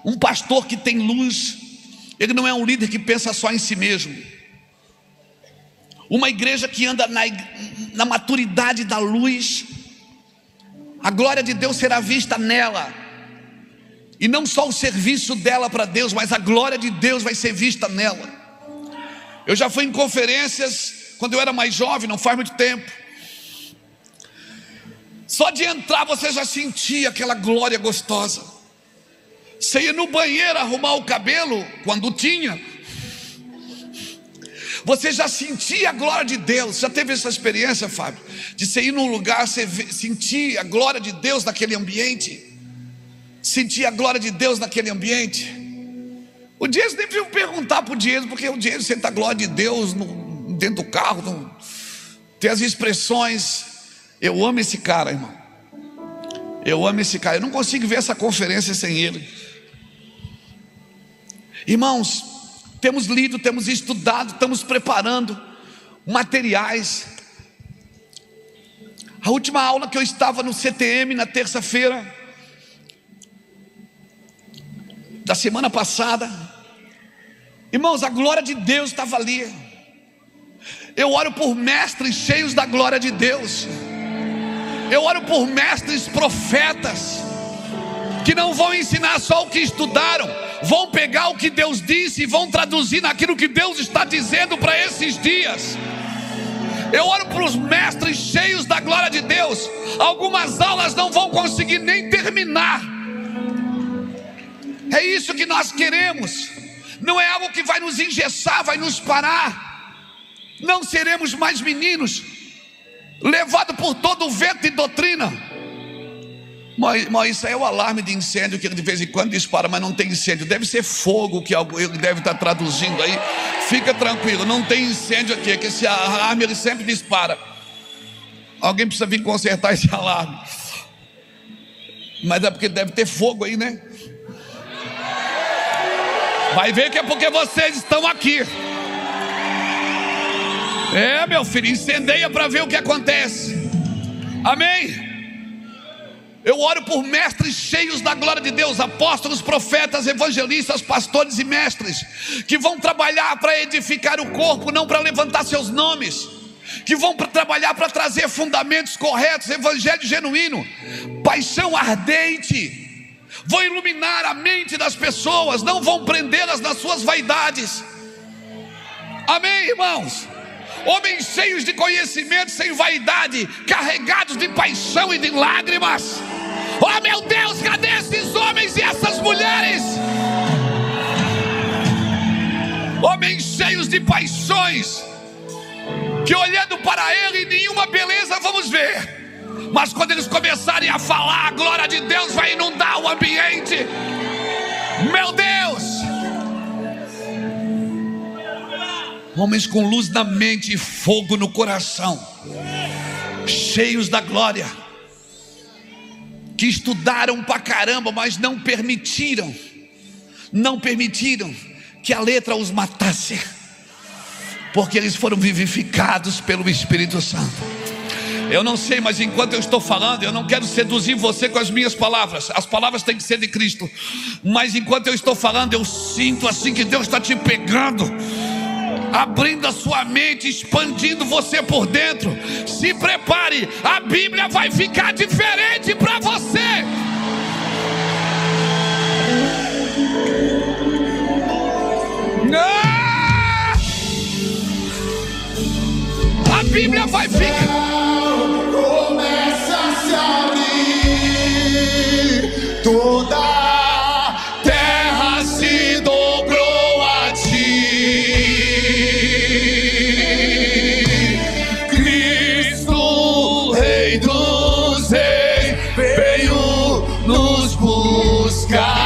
um pastor que tem luz, ele não é um líder que pensa só em si mesmo. Uma igreja que anda na maturidade da luz, a glória de Deus será vista nela. E não só o serviço dela para Deus, mas a glória de Deus vai ser vista nela. Eu já fui em conferências quando eu era mais jovem, não faz muito tempo. Só de entrar você já sentia aquela glória gostosa. Você ia no banheiro arrumar o cabelo, quando tinha, você já sentia a glória de Deus. Já teve essa experiência, Fábio? De você ir num lugar, você sentir a glória de Deus naquele ambiente. Sentir a glória de Deus naquele ambiente. O Diego nem viu perguntar para o Diego, porque o Diego sente a glória de Deus dentro do carro. Tem as expressões. Eu amo esse cara, irmão. Eu amo esse cara. Eu não consigo ver essa conferência sem ele. Irmãos, temos lido, temos estudado, estamos preparando materiais. A última aula que eu estava no CTM na terça-feira da semana passada, irmãos, a glória de Deus estava ali. Eu oro por mestres cheios da glória de Deus. Eu oro por mestres profetas que não vão ensinar só o que estudaram, vão pegar o que Deus disse e vão traduzir naquilo que Deus está dizendo para esses dias. Eu oro para os mestres cheios da glória de Deus. Algumas aulas não vão conseguir nem terminar. É isso que nós queremos. Não é algo que vai nos engessar, vai nos parar. Não seremos mais meninos levados por todo o vento de doutrina. Mas isso aí é o alarme de incêndio que de vez em quando dispara, mas não tem incêndio. Deve ser fogo que ele deve estar traduzindo aí. Fica tranquilo, não tem incêndio aqui, que esse alarme ele sempre dispara. Alguém precisa vir consertar esse alarme. Mas é porque deve ter fogo aí, né? Vai ver que é porque vocês estão aqui. É, meu filho, incendeia para ver o que acontece. Amém? Eu oro por mestres cheios da glória de Deus, apóstolos, profetas, evangelistas, pastores e mestres, que vão trabalhar para edificar o corpo, não para levantar seus nomes, que vão trabalhar para trazer fundamentos corretos, evangelho genuíno, paixão ardente, vão iluminar a mente das pessoas, não vão prendê-las nas suas vaidades. Amém, irmãos? Homens cheios de conhecimento, sem vaidade, carregados de paixão e de lágrimas. Oh meu Deus, cadê esses homens e essas mulheres? Homens cheios de paixões, que olhando para ele, nenhuma beleza vamos ver, mas quando eles começarem a falar, a glória de Deus vai inundar o ambiente. Meu Deus! Homens com luz na mente e fogo no coração, cheios da glória, que estudaram pra caramba, mas não permitiram que a letra os matasse, porque eles foram vivificados pelo Espírito Santo. Eu não sei, mas enquanto eu estou falando, eu não quero seduzir você com as minhas palavras. As palavras têm que ser de Cristo. Mas enquanto eu estou falando, eu sinto assim que Deus está te pegando, abrindo a sua mente, expandindo você por dentro. Se prepare, a Bíblia vai ficar diferente para você. A Bíblia vai ficar. Começa a se abrir, toda a terra se dobrou a ti. Cristo, Rei dos Reis, veio nos buscar.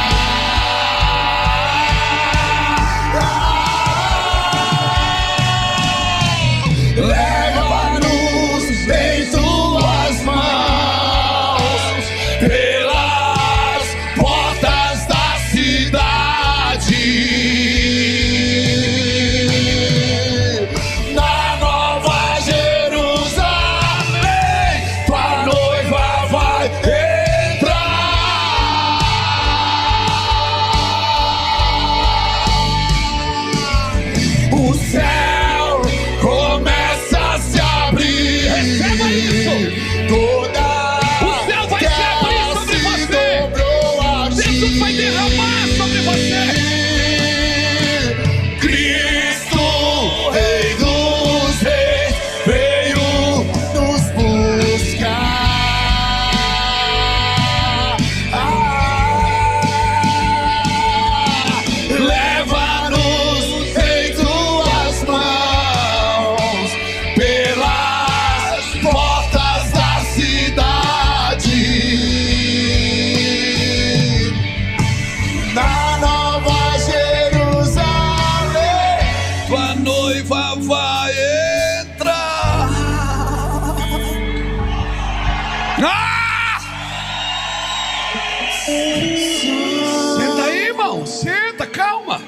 Senta aí, irmão, senta, calma.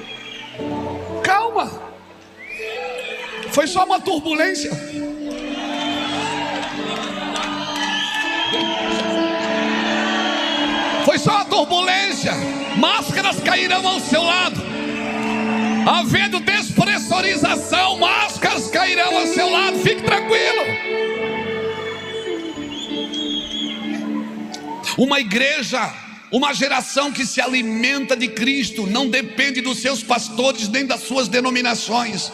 Foi só uma turbulência. Foi só uma turbulência. Máscaras cairão ao seu lado. Havendo despressurização, máscaras cairão ao seu lado. Fique tranquilo. Uma igreja, uma geração que se alimenta de Cristo não depende dos seus pastores nem das suas denominações.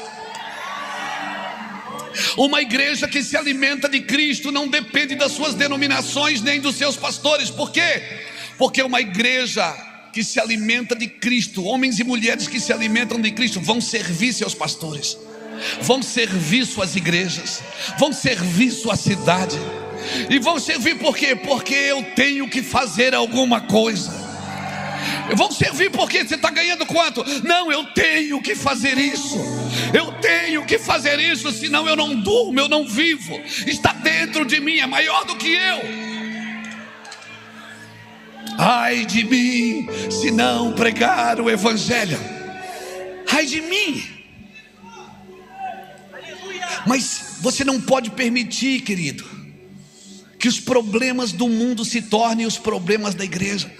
Uma igreja que se alimenta de Cristo não depende das suas denominações nem dos seus pastores. Por quê? Porque uma igreja que se alimenta de Cristo, homens e mulheres que se alimentam de Cristo, vão servir seus pastores, vão servir suas igrejas, vão servir sua cidade. E vão servir por quê? Porque eu tenho que fazer alguma coisa. Vão servir porque você está ganhando quanto? Não, eu tenho que fazer isso. Eu tenho que fazer isso, senão eu não durmo, eu não vivo. Está dentro de mim, é maior do que eu. Ai de mim, se não pregar o evangelho. Ai de mim. Mas você não pode permitir, querido, que os problemas do mundo se tornem os problemas da igreja.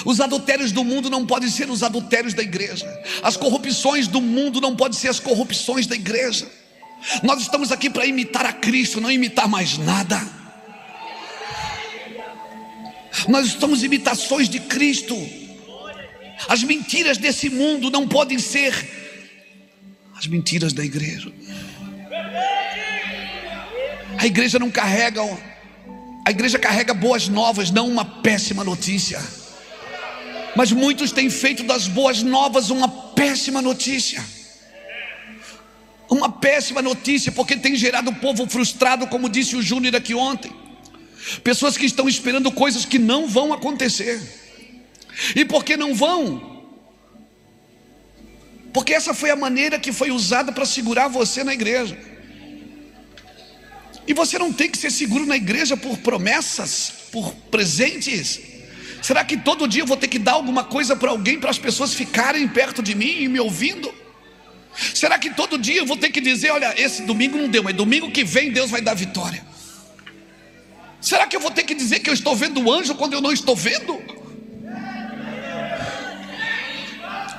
Os adultérios do mundo não podem ser os adultérios da igreja. As corrupções do mundo não podem ser as corrupções da igreja. Nós estamos aqui para imitar a Cristo, não imitar mais nada. Nós estamos imitações de Cristo. As mentiras desse mundo não podem ser as mentiras da igreja. A igreja não carrega, a igreja carrega boas novas, não uma péssima notícia. Mas muitos têm feito das boas novas uma péssima notícia. Uma péssima notícia, porque tem gerado um povo frustrado, como disse o Júnior aqui ontem. Pessoas que estão esperando coisas que não vão acontecer. E por que não vão? Porque essa foi a maneira que foi usada para segurar você na igreja. E você não tem que ser seguro na igreja por promessas, por presentes. Será que todo dia eu vou ter que dar alguma coisa para alguém, para as pessoas ficarem perto de mim e me ouvindo? Será que todo dia eu vou ter que dizer, olha, esse domingo não deu, mas domingo que vem Deus vai dar vitória? Será que eu vou ter que dizer que eu estou vendo o anjo quando eu não estou vendo?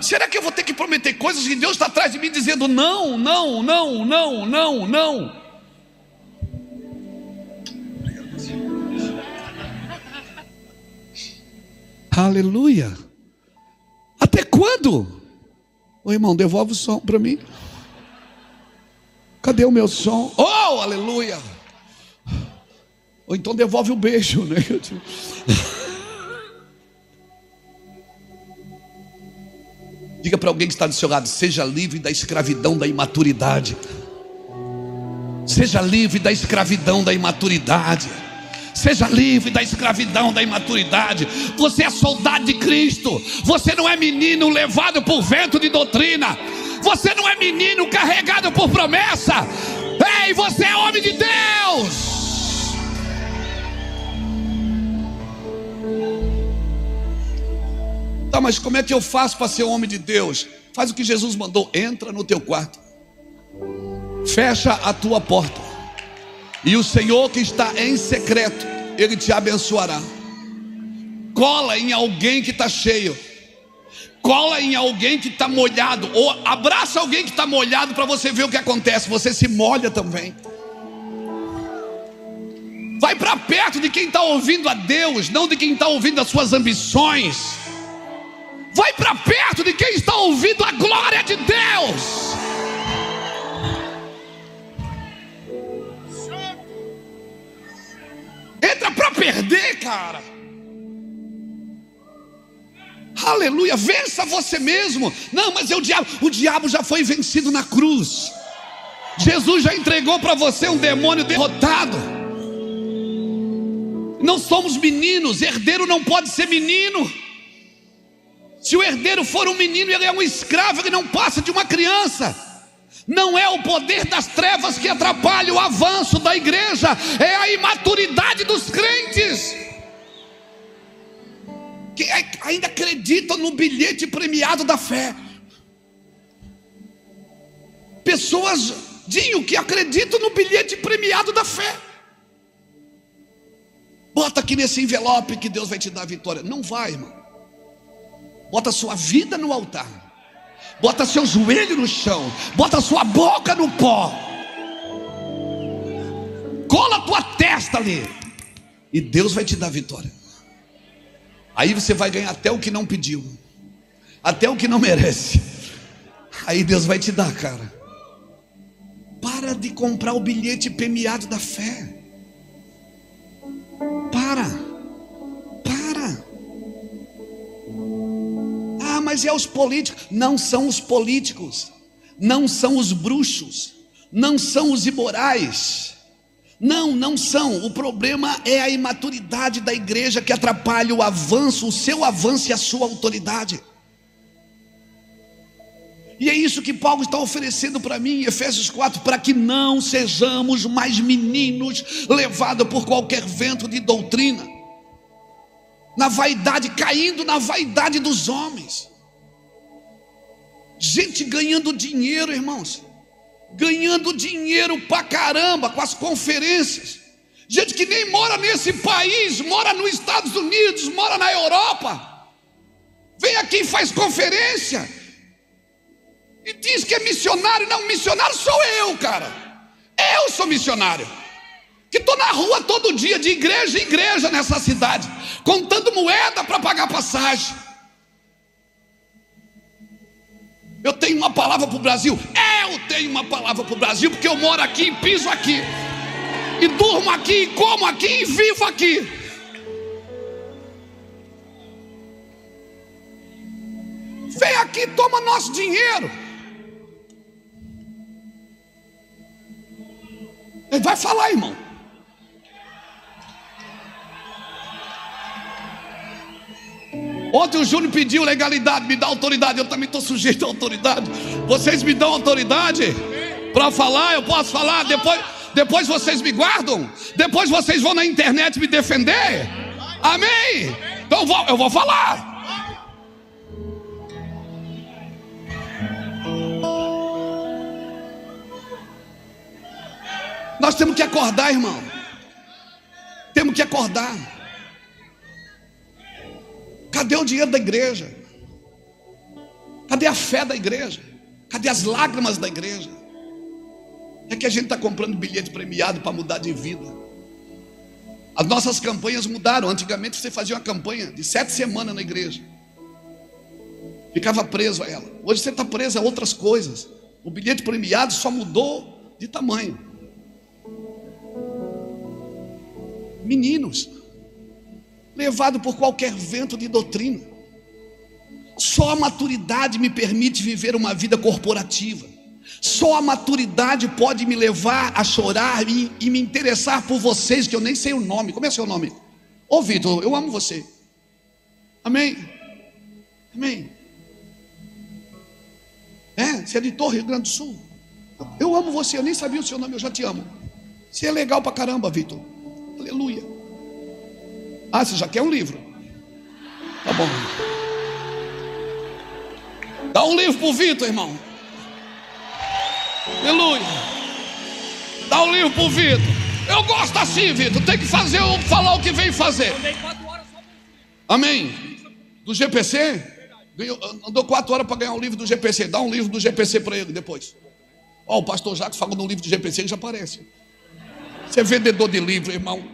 Será que eu vou ter que prometer coisas que Deus está atrás de mim dizendo não, não, não, não, não, não? Aleluia. Até quando? Ô irmão, devolve o som para mim. Cadê o meu som? Oh, aleluia. Ou então devolve o beijo, né? Diga para alguém que está do seu lado: seja livre da escravidão da imaturidade. Seja livre da escravidão da imaturidade. Seja livre da escravidão da imaturidade. Você é soldado de Cristo. Você não é menino levado por vento de doutrina. Você não é menino carregado por promessa. Ei, você é homem de Deus. Tá, mas como é que eu faço para ser homem de Deus? Faz o que Jesus mandou: entra no teu quarto, fecha a tua porta, e o Senhor que está em secreto, Ele te abençoará. Cola em alguém que está cheio, cola em alguém que está molhado, ou abraça alguém que está molhado para você ver o que acontece. Você se molha também. Vai para perto de quem está ouvindo a Deus, não de quem está ouvindo as suas ambições. Vai para perto de quem está ouvindo a glória de Deus. Entra para perder, cara. Aleluia. Vença você mesmo. Não, mas é o diabo já foi vencido na cruz. Jesus já entregou para você um demônio derrotado. Não somos meninos. Herdeiro não pode ser menino. Se o herdeiro for um menino, ele é um escravo, ele não passa de uma criança. Não é o poder das trevas que atrapalha o avanço da igreja, é a imaturidade dos crentes, que ainda acreditam no bilhete premiado da fé. Pessoas, Dinho, que acreditam no bilhete premiado da fé. Bota aqui nesse envelope que Deus vai te dar a vitória. Não vai, irmão. Bota sua vida no altar, bota seu joelho no chão, bota sua boca no pó, cola a tua testa ali, e Deus vai te dar vitória. Aí você vai ganhar até o que não pediu, até o que não merece. Aí Deus vai te dar, cara. Para de comprar o bilhete premiado da fé. Para. Mas é os políticos. Não são os políticos, não são os bruxos, não são os imorais. Não são. O problema é a imaturidade da igreja que atrapalha o avanço, o seu avanço e a sua autoridade. E é isso que Paulo está oferecendo para mim em Efésios 4, para que não sejamos mais meninos levados por qualquer vento de doutrina, na vaidade, caindo na vaidade dos homens. Gente ganhando dinheiro, irmãos, ganhando dinheiro pra caramba com as conferências. Gente que nem mora nesse país, mora nos Estados Unidos, mora na Europa, vem aqui e faz conferência e diz que é missionário. Não, missionário sou eu, cara. Eu sou missionário, que estou na rua todo dia, de igreja em igreja nessa cidade, contando moeda para pagar passagem. Eu tenho uma palavra para o Brasil. Eu tenho uma palavra para o Brasil, porque eu moro aqui e piso aqui. e durmo aqui, como aqui e vivo aqui. Vem aqui, toma nosso dinheiro. Ele vai falar, irmão. Ontem o Júnior pediu legalidade, me dá autoridade. Eu também estou sujeito à autoridade. Vocês me dão autoridade para falar? Eu posso falar? Depois vocês me guardam? Depois vocês vão na internet me defender? Amém? Então eu vou falar. Nós temos que acordar, irmão. Temos que acordar. Cadê o dinheiro da igreja? Cadê a fé da igreja? Cadê as lágrimas da igreja? É que a gente está comprando bilhete premiado para mudar de vida. As nossas campanhas mudaram. Antigamente você fazia uma campanha de 7 semanas na igreja, ficava preso a ela. Hoje você está preso a outras coisas. O bilhete premiado só mudou de tamanho. Meninos, levado por qualquer vento de doutrina. Só a maturidade me permite viver uma vida corporativa. Só a maturidade pode me levar a chorar e me interessar por vocês, que eu nem sei o nome. Como é seu nome? Ô Vitor, eu amo você. Amém? Amém? Você é de Torre, Rio Grande do Sul. Eu amo você, eu nem sabia o seu nome, eu já te amo. Você é legal pra caramba, Vitor. Aleluia. Ah, você já quer um livro? Tá bom. Dá um livro pro Vitor, irmão. Aleluia. Dá um livro pro Vitor. Eu gosto assim, Vitor. Tem que falar o que vem fazer. Amém. Do GPC? Andou 4 horas para ganhar um livro do GPC. Dá um livro do GPC para ele depois. Ó, o pastor Jacques falou no livro do GPC, ele já aparece. Você é vendedor de livro, irmão.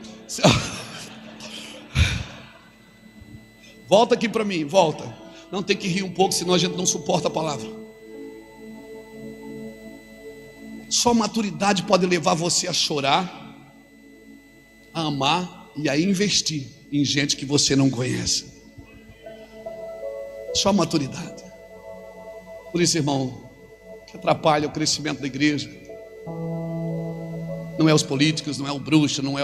Volta aqui para mim, volta. Não, tem que rir um pouco, senão a gente não suporta a palavra. Só maturidade pode levar você a chorar, a amar e a investir em gente que você não conhece. Só maturidade. Por isso, irmão, que atrapalha o crescimento da igreja não é os políticos, não é o bruxo, não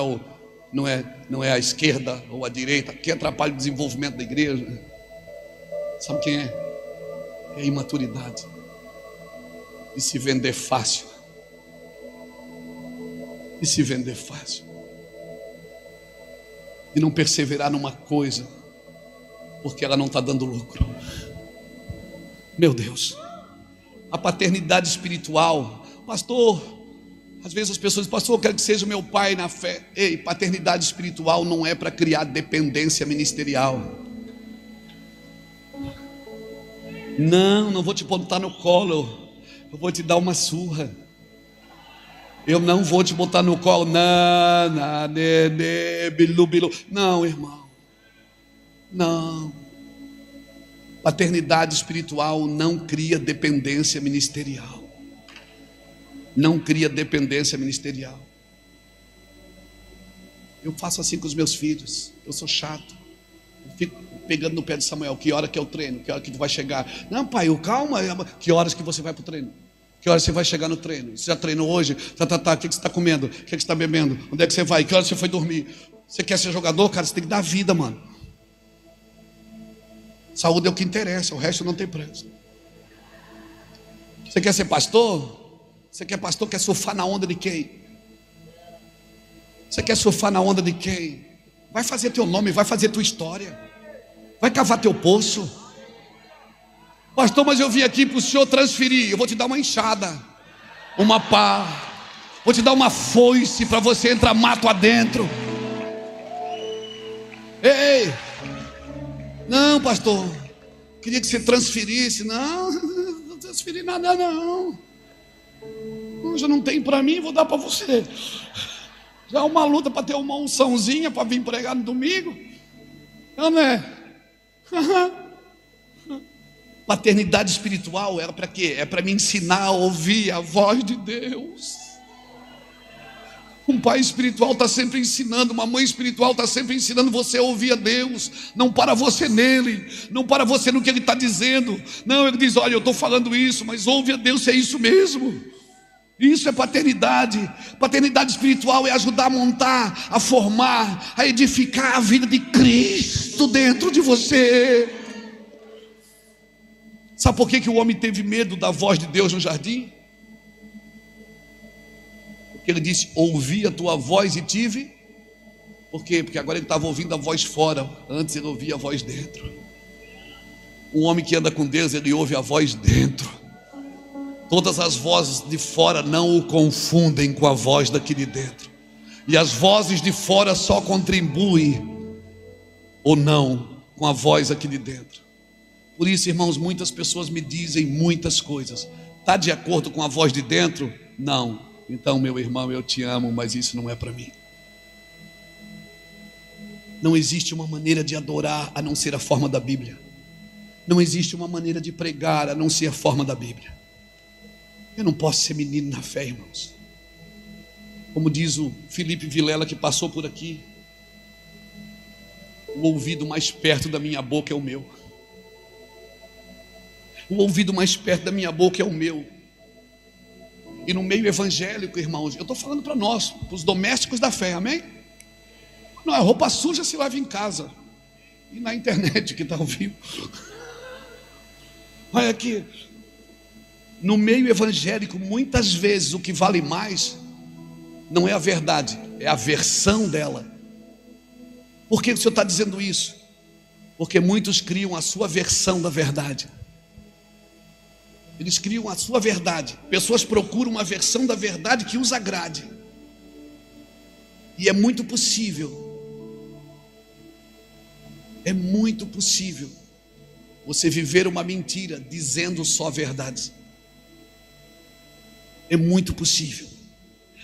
é a esquerda ou a direita. Quem atrapalha o desenvolvimento da igreja, sabe quem é? É a imaturidade e se vender fácil. E se vender fácil. E não perseverar numa coisa porque ela não está dando lucro. Meu Deus. A paternidade espiritual. Pastor, às vezes as pessoas dizem, pastor, eu quero que seja o meu pai na fé. Ei, paternidade espiritual não é para criar dependência ministerial. Não vou te botar no colo, eu vou te dar uma surra. Eu não vou te botar no colo. Não, irmão. Não. Paternidade espiritual não cria dependência ministerial. Não cria dependência ministerial. Eu faço assim com os meus filhos. Eu sou chato. Eu fico pegando no pé de Samuel. Que hora que é o treino? Que hora que tu vai chegar? Não, pai, calma. Que horas que você vai para o treino? Que hora você vai chegar no treino? Você já treinou hoje? O que você está comendo? O que você está bebendo? Onde é que você vai? Que hora você foi dormir? Você quer ser jogador? Cara, você tem que dar vida, mano. Saúde é o que interessa, o resto não tem preço. Você quer ser pastor? Você quer pastor, quer surfar na onda de quem? Você quer surfar na onda de quem? Vai fazer teu nome, vai fazer tua história. Vai cavar teu poço. Pastor, mas eu vim aqui para o senhor transferir. Eu vou te dar uma enxada, uma pá, vou te dar uma foice para você entrar mato adentro. Ei, não, pastor, queria que você transferisse. Não transferi nada não. Já não tem para mim, vou dar para você. Já é uma luta para ter uma unçãozinha para vir pregar no domingo. Não é? Paternidade espiritual era para quê? É para me ensinar a ouvir a voz de Deus. Um pai espiritual está sempre ensinando, uma mãe espiritual está sempre ensinando você a ouvir a Deus. Não para você nele, não para você no que ele está dizendo. Não, ele diz: olha, eu estou falando isso, mas ouve a Deus se é isso mesmo. Isso é paternidade. Paternidade espiritual é ajudar a montar, a formar, a edificar a vida de Cristo dentro de você. Sabe por que o homem teve medo da voz de Deus no jardim? Porque ele disse: ouvi a tua voz e tive. Por quê? Porque agora ele estava ouvindo a voz fora. Antes ele ouvia a voz dentro. Um homem que anda com Deus, ele ouve a voz dentro. Todas as vozes de fora não o confundem com a voz daqui de dentro. E as vozes de fora só contribuem ou não com a voz aqui de dentro. Por isso, irmãos, muitas pessoas me dizem muitas coisas. Está de acordo com a voz de dentro? Não. Então, meu irmão, eu te amo, mas isso não é para mim. Não existe uma maneira de adorar a não ser a forma da Bíblia. Não existe uma maneira de pregar a não ser a forma da Bíblia. Eu não posso ser menino na fé, irmãos. Como diz o Felipe Vilela, que passou por aqui: o ouvido mais perto da minha boca é o meu. O ouvido mais perto da minha boca é o meu. E no meio evangélico, irmãos, eu estou falando para nós, para os domésticos da fé, amém? Não, a roupa suja se lava em casa e na internet que está ao vivo. Olha aqui. No meio evangélico, muitas vezes o que vale mais não é a verdade, é a versão dela. Por que o senhor está dizendo isso? Porque muitos criam a sua versão da verdade. Eles criam a sua verdade. Pessoas procuram uma versão da verdade que os agrade. E é muito possível você viver uma mentira dizendo só verdades. É muito possível.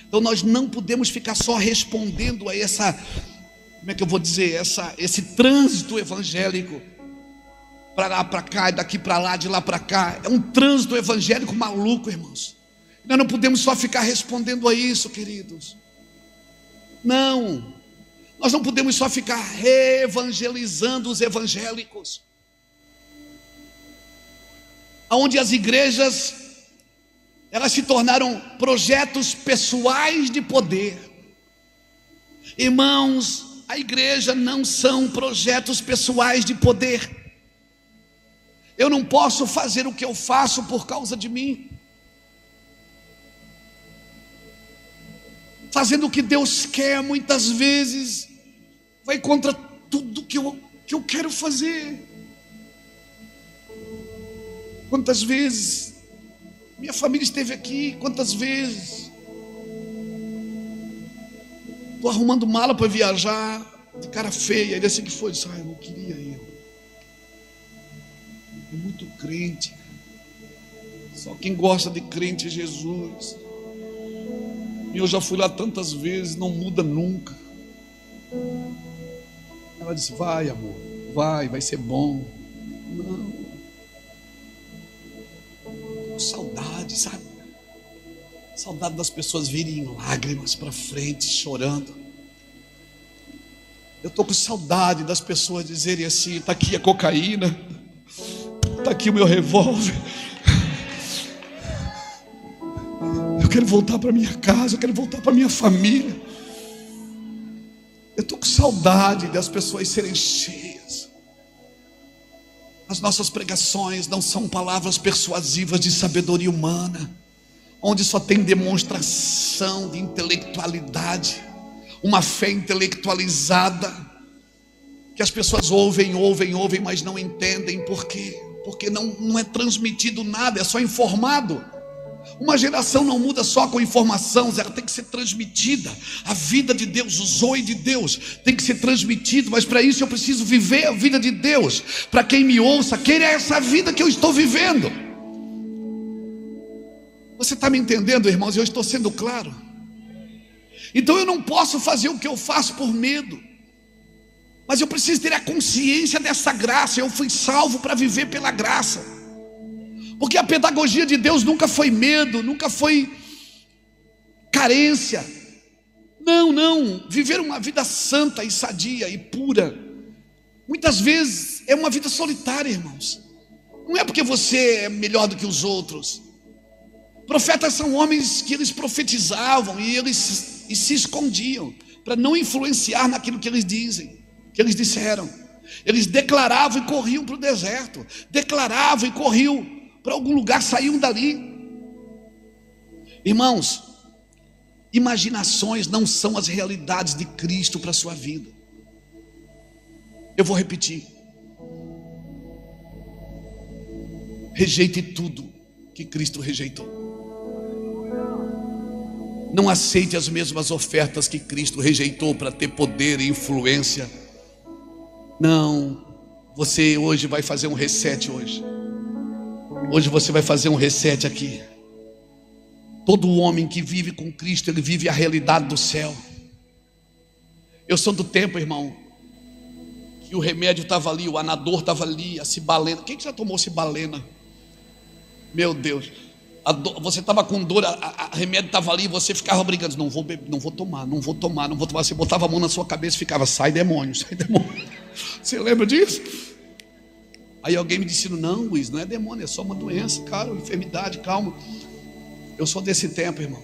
Então nós não podemos ficar só respondendo a essa, como é que eu vou dizer, esse trânsito evangélico, para lá, para cá, daqui para lá, de lá para cá. É um trânsito evangélico maluco, irmãos. Nós não podemos só ficar respondendo a isso, queridos. Não. Nós não podemos só ficar reevangelizando os evangélicos. Onde as igrejas, elas se tornaram projetos pessoais de poder. Irmãos, a igreja não são projetos pessoais de poder. Eu não posso fazer o que eu faço por causa de mim. Fazendo o que Deus quer, muitas vezes vai contra tudo que eu quero fazer. Quantas vezes minha família esteve aqui, quantas vezes estou arrumando mala para viajar, de cara feia, ele assim que foi, disse: eu não queria ir. É muito crente, só quem gosta de crente é Jesus. E eu já fui lá tantas vezes, não muda nunca. Ela disse: vai, amor, vai ser bom. Não, com saudade, sabe? Saudade das pessoas virem em lágrimas para frente, chorando. Eu estou com saudade das pessoas dizerem assim: está aqui a cocaína, está aqui o meu revólver. Eu quero voltar para minha casa, eu quero voltar para minha família. Eu estou com saudade das pessoas serem cheias. As nossas pregações não são palavras persuasivas de sabedoria humana, onde só tem demonstração de intelectualidade, uma fé intelectualizada, que as pessoas ouvem, mas não entendem. Por quê? Porque não é transmitido nada, é só informado. Uma geração não muda só com informação, ela tem que ser transmitida. A vida de Deus, o zoe de Deus tem que ser transmitido, mas para isso eu preciso viver a vida de Deus. Para quem me ouça, queira essa vida que eu estou vivendo. Você está me entendendo, irmãos? Eu estou sendo claro. Então eu não posso fazer o que eu faço por medo, mas eu preciso ter a consciência dessa graça. Eu fui salvo para viver pela graça. Porque a pedagogia de Deus nunca foi medo, nunca foi carência. Não, viver uma vida santa e sadia e pura, muitas vezes é uma vida solitária, irmãos. Não é porque você é melhor do que os outros. Profetas são homens que eles profetizavam e se escondiam para não influenciar naquilo que eles dizem, que eles disseram. Eles declaravam e corriam para o deserto, declaravam e corriam para algum lugar, saíam dali. Irmãos, imaginações não são as realidades de Cristo para a sua vida. Eu vou repetir: rejeite tudo que Cristo rejeitou. Não aceite as mesmas ofertas que Cristo rejeitou para ter poder e influência. Não, você hoje vai fazer um reset hoje. Hoje você vai fazer um reset aqui. Todo homem que vive com Cristo, ele vive a realidade do céu. Eu sou do tempo, irmão, que o remédio estava ali, o anador estava ali, a cibalena. Quem que já tomou cibalena? Meu Deus, você estava com dor, a remédio estava ali, você ficava brigando, não vou beber, não vou tomar. Você botava a mão na sua cabeça e ficava, sai demônio. Você lembra disso? Aí alguém me disse, não, Luiz, não é demônio, é só uma doença, cara, uma enfermidade, calma. Eu sou desse tempo, irmão.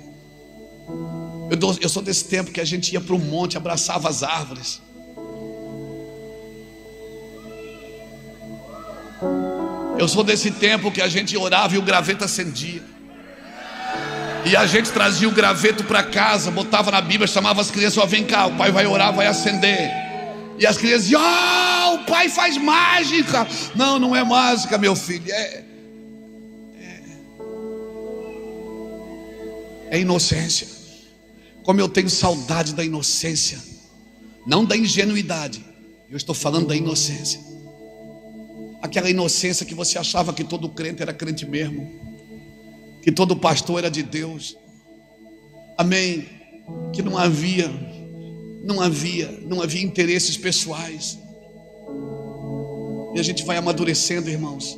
Eu sou desse tempo que a gente ia para o monte, abraçava as árvores. Eu sou desse tempo que a gente orava e o graveto acendia. E a gente trazia o graveto para casa, botava na Bíblia, chamava as crianças, ó, vem cá, o pai vai orar, vai acender. E as crianças diziam, o pai faz mágica. Não, não é mágica, meu filho, é inocência. Como eu tenho saudade da inocência, não da ingenuidade, eu estou falando da inocência. Aquela inocência que você achava que todo crente era crente mesmo, que todo pastor era de Deus, amém, que não havia interesses pessoais. E a gente vai amadurecendo, irmãos.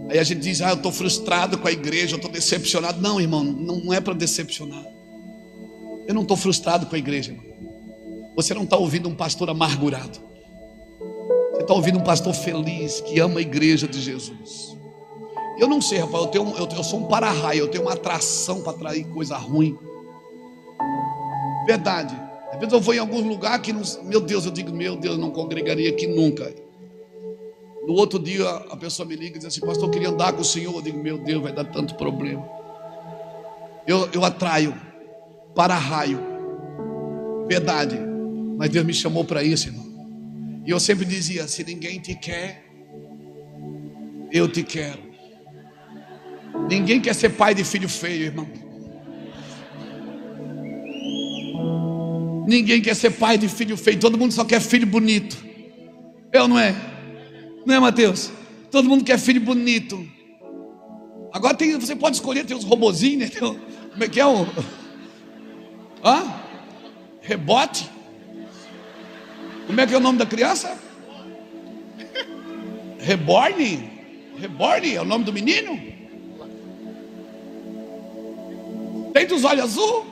Aí a gente diz, eu estou frustrado com a igreja, eu estou decepcionado. Não, irmão, não é para decepcionar. Eu não estou frustrado com a igreja, irmão. Você não está ouvindo um pastor amargurado. Você está ouvindo um pastor feliz, que ama a igreja de Jesus. Eu não sei, rapaz, eu sou um para-raio, eu tenho uma atração para atrair coisa ruim. Verdade. Às vezes eu vou em algum lugar que, meu Deus, eu digo, meu Deus, eu não congregaria aqui nunca. No outro dia a pessoa me liga e diz assim, pastor, eu queria andar com o senhor. Eu digo, meu Deus, vai dar tanto problema. Eu atraio para-raio. Verdade. Mas Deus me chamou para isso, irmão. E eu sempre dizia, se ninguém te quer, eu te quero. Ninguém quer ser pai de filho feio, irmão. Ninguém quer ser pai de filho feio. Todo mundo só quer filho bonito. Eu não é? Não é, Mateus? Todo mundo quer filho bonito. Agora você pode escolher, tem uns robozinhos, né? Como é que é o... Rebote? Como é que é o nome da criança? Reborn? Reborn é o nome do menino? Tem dos olhos azul?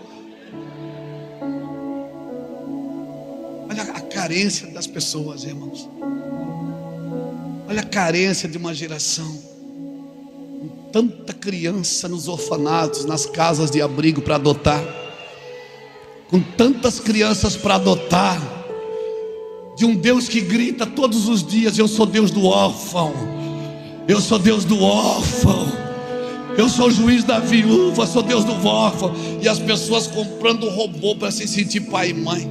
Olha a carência das pessoas, irmãos. Olha a carência de uma geração. Com tanta criança nos orfanatos, nas casas de abrigo para adotar. Com tantas crianças para adotar. De um Deus que grita todos os dias, eu sou Deus do órfão. Eu sou Deus do órfão. Eu sou o juiz da viúva, sou Deus do órfão. E as pessoas comprando robô para se sentir pai e mãe.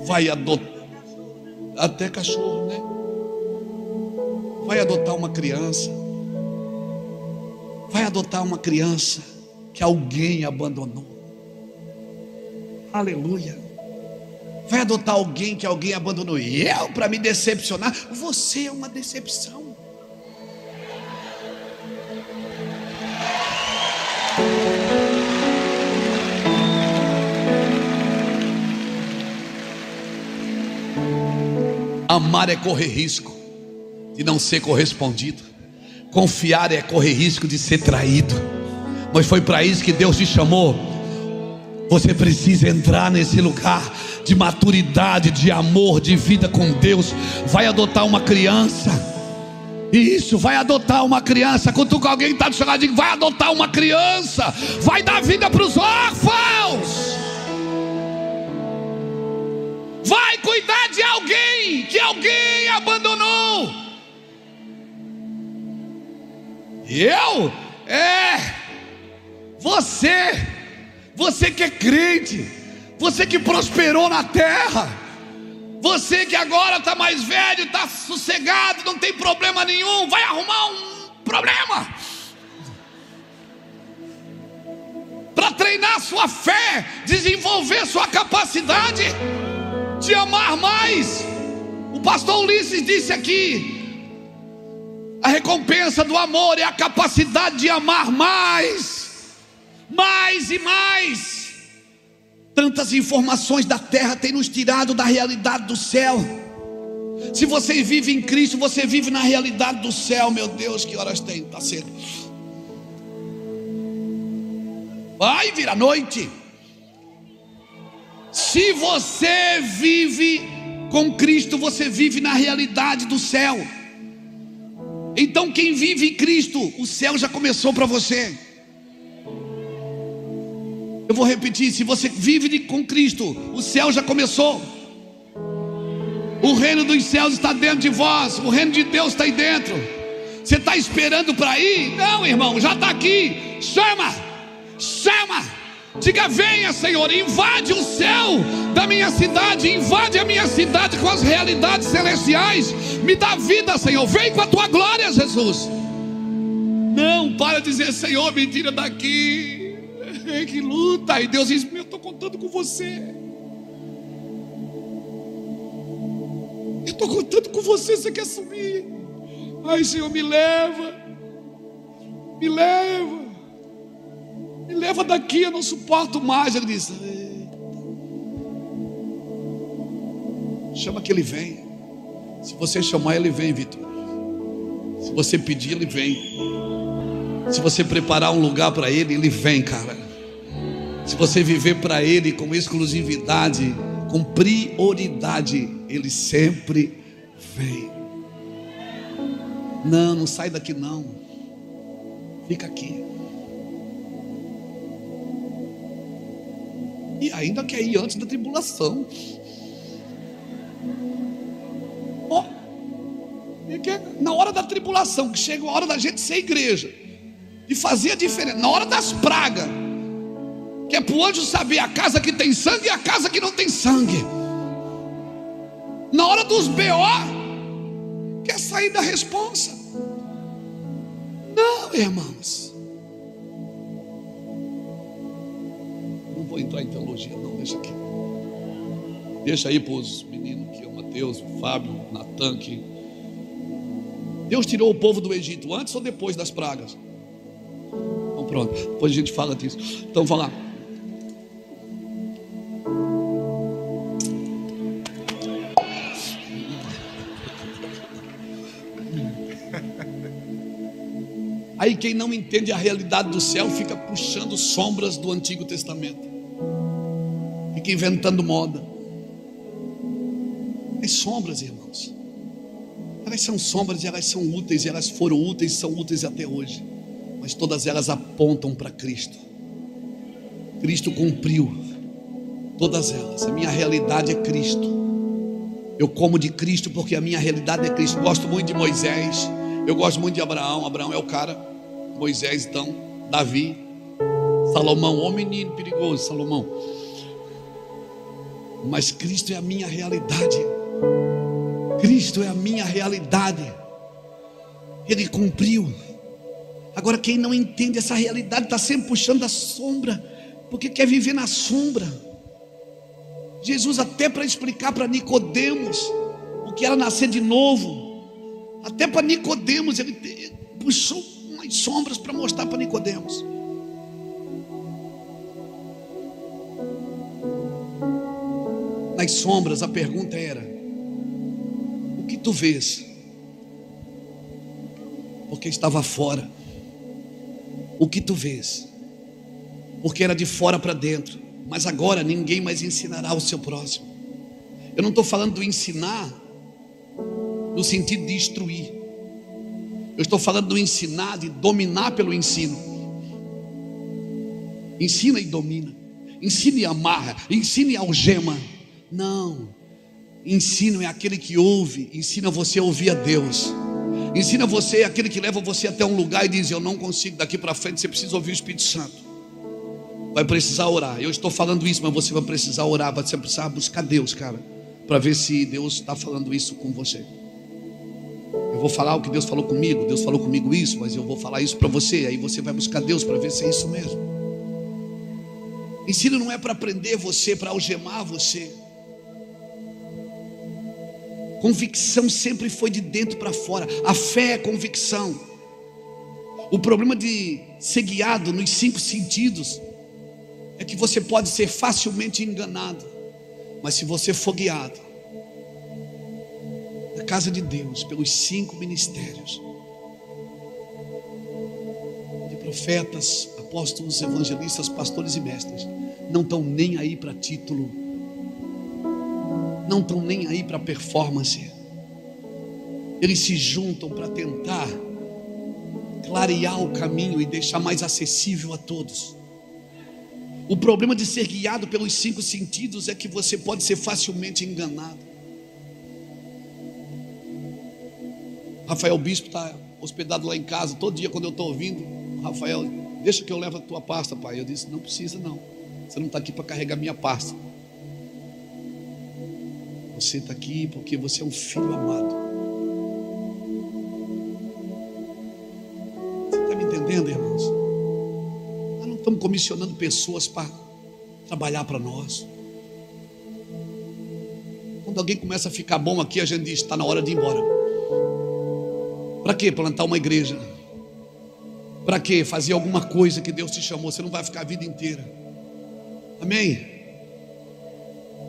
Vai adotar, até cachorro, né? Vai adotar uma criança. Vai adotar uma criança que alguém abandonou. Aleluia. Vai adotar alguém que alguém abandonou. E eu, para me decepcionar? Você é uma decepção. Amar é correr risco de não ser correspondido. Confiar é correr risco de ser traído. Mas foi para isso que Deus te chamou. Você precisa entrar nesse lugar de maturidade, de amor, de vida com Deus. Vai adotar uma criança. Isso, vai adotar uma criança. Quando alguém está do seu lado, diga, vai adotar uma criança. Vai dar vida para os órfãos. Vai cuidar de alguém que alguém abandonou. Você que é crente, você que prosperou na terra, você que agora está mais velho, está sossegado, não tem problema nenhum, vai arrumar um problema para treinar sua fé, desenvolver sua capacidade de amar mais. O pastor Ulisses disse aqui: a recompensa do amor é a capacidade de amar mais, mais e mais. Tantas informações da terra têm nos tirado da realidade do céu. Se você vive em Cristo, você vive na realidade do céu. Meu Deus, que horas tem? Está cedo. Vai vir a noite. Se você vive com Cristo, você vive na realidade do céu. Então quem vive em Cristo, o céu já começou para você. Eu vou repetir: se você vive com Cristo, o céu já começou. O reino dos céus está dentro de vós. O reino de Deus está aí dentro. Você está esperando para ir? Não, irmão, já está aqui. Chama, chama. Diga: venha, Senhor, invade o céu da minha cidade, invade a minha cidade com as realidades celestiais. Me dá vida, Senhor, vem com a tua glória, Jesus. Não, para de dizer: Senhor, me tira daqui. Que luta. E Deus diz: eu estou contando com você. Eu estou contando com você. Você quer subir? Ai, Senhor, me leva. Me leva. Me leva daqui, eu não suporto mais. Ele diz: chama que ele vem. Se você chamar, ele vem, Vitor. Se você pedir, ele vem. Se você preparar um lugar para ele, ele vem, cara. Se você viver para ele com exclusividade, com prioridade, ele sempre vem. Não, não sai daqui não. Fica aqui. E ainda quer ir antes da tribulação. Na hora da tribulação, que chega a hora da gente ser igreja, de fazer a diferença, na hora das pragas, que é para o anjo saber a casa que tem sangue e a casa que não tem sangue. Na hora dos BO, quer sair da responsa. Não, irmãos. Não vou entrar em teologia não, deixa aqui. Deixa aí para os meninos que é o Mateus, o Fábio, o Natan, que Deus tirou o povo do Egito antes ou depois das pragas? Então pronto, depois a gente fala disso. Então vamos lá. Aí quem não entende a realidade do céu fica puxando sombras do Antigo Testamento, fica inventando moda. As sombras, irmãos, elas são sombras e elas são úteis, elas foram úteis, são úteis até hoje, mas todas elas apontam para Cristo. Cristo cumpriu todas elas. A minha realidade é Cristo. Eu como de Cristo porque a minha realidade é Cristo. Gosto muito de Moisés, eu gosto muito de Abraão. Abraão é o cara. Moisés, então, Davi, Salomão, ô menino perigoso, Salomão. Mas Cristo é a minha realidade. Cristo é a minha realidade. Ele cumpriu. Agora quem não entende essa realidade está sempre puxando a sombra, porque quer viver na sombra. Jesus, até para explicar para Nicodemos o que era nascer de novo, até para Nicodemos ele puxou umas sombras para mostrar para Nicodemos. Nas sombras a pergunta era: o que tu vês? Porque estava fora. O que tu vês? Porque era de fora para dentro. mas agora ninguém mais ensinará o seu próximo. Eu não estou falando do ensinar no sentido de instruir. Eu estou falando do ensinar, de dominar pelo ensino. Ensina e domina. Ensina e amarra. Ensina e algema. Não. Ensino é aquele que ouve. Ensina você a ouvir a Deus. Ensina você, aquele que leva você até um lugar e diz: eu não consigo daqui para frente, você precisa ouvir o Espírito Santo. Vai precisar orar. Eu estou falando isso, mas você vai precisar orar. Você vai precisar buscar Deus, cara, para ver se Deus está falando isso com você. Eu vou falar o que Deus falou comigo. Deus falou comigo isso, mas eu vou falar isso para você. Aí você vai buscar Deus para ver se é isso mesmo. Ensino não é para prender você, para algemar você. Convicção sempre foi de dentro para fora. A fé é convicção. O problema de ser guiado nos 5 sentidos é que você pode ser facilmente enganado. Mas se você for guiado na casa de Deus pelos 5 ministérios de profetas, apóstolos, evangelistas, pastores e mestres, não estão nem aí para título, não estão nem aí para performance. Eles se juntam para tentar clarear o caminho e deixar mais acessível a todos. O problema de ser guiado pelos 5 sentidos é que você pode ser facilmente enganado. Rafael Bispo está hospedado lá em casa. Todo dia quando eu estou ouvindo: Rafael, deixa que eu levo a tua pasta, pai. Eu disse: não precisa não, você não está aqui para carregar minha pasta. Você está aqui porque você é um filho amado. Você está me entendendo, irmãos? Nós não estamos comissionando pessoas para trabalhar para nós. Quando alguém começa a ficar bom aqui, a gente diz: está na hora de ir embora. Para quê? Plantar uma igreja. Para quê? Fazer alguma coisa que Deus te chamou. Você não vai ficar a vida inteira. Amém?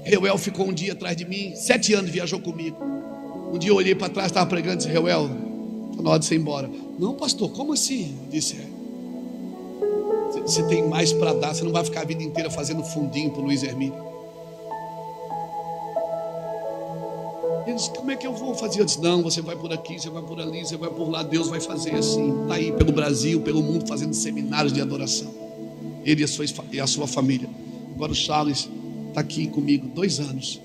Reuel ficou um dia atrás de mim, 7 anos viajou comigo. Um dia eu olhei para trás, estava pregando e disse: Reuel, está na hora de você ir embora. Não, pastor, como assim? Eu disse: você tem mais para dar. Você não vai ficar a vida inteira fazendo fundinho para o Luiz Hermínio. Ele disse: como é que eu vou fazer? Eu disse: não, você vai por aqui, você vai por ali, você vai por lá. Deus vai fazer assim. Está aí pelo Brasil, pelo mundo, fazendo seminários de adoração. Ele e a sua família. Agora o Charles está aqui comigo 2 anos.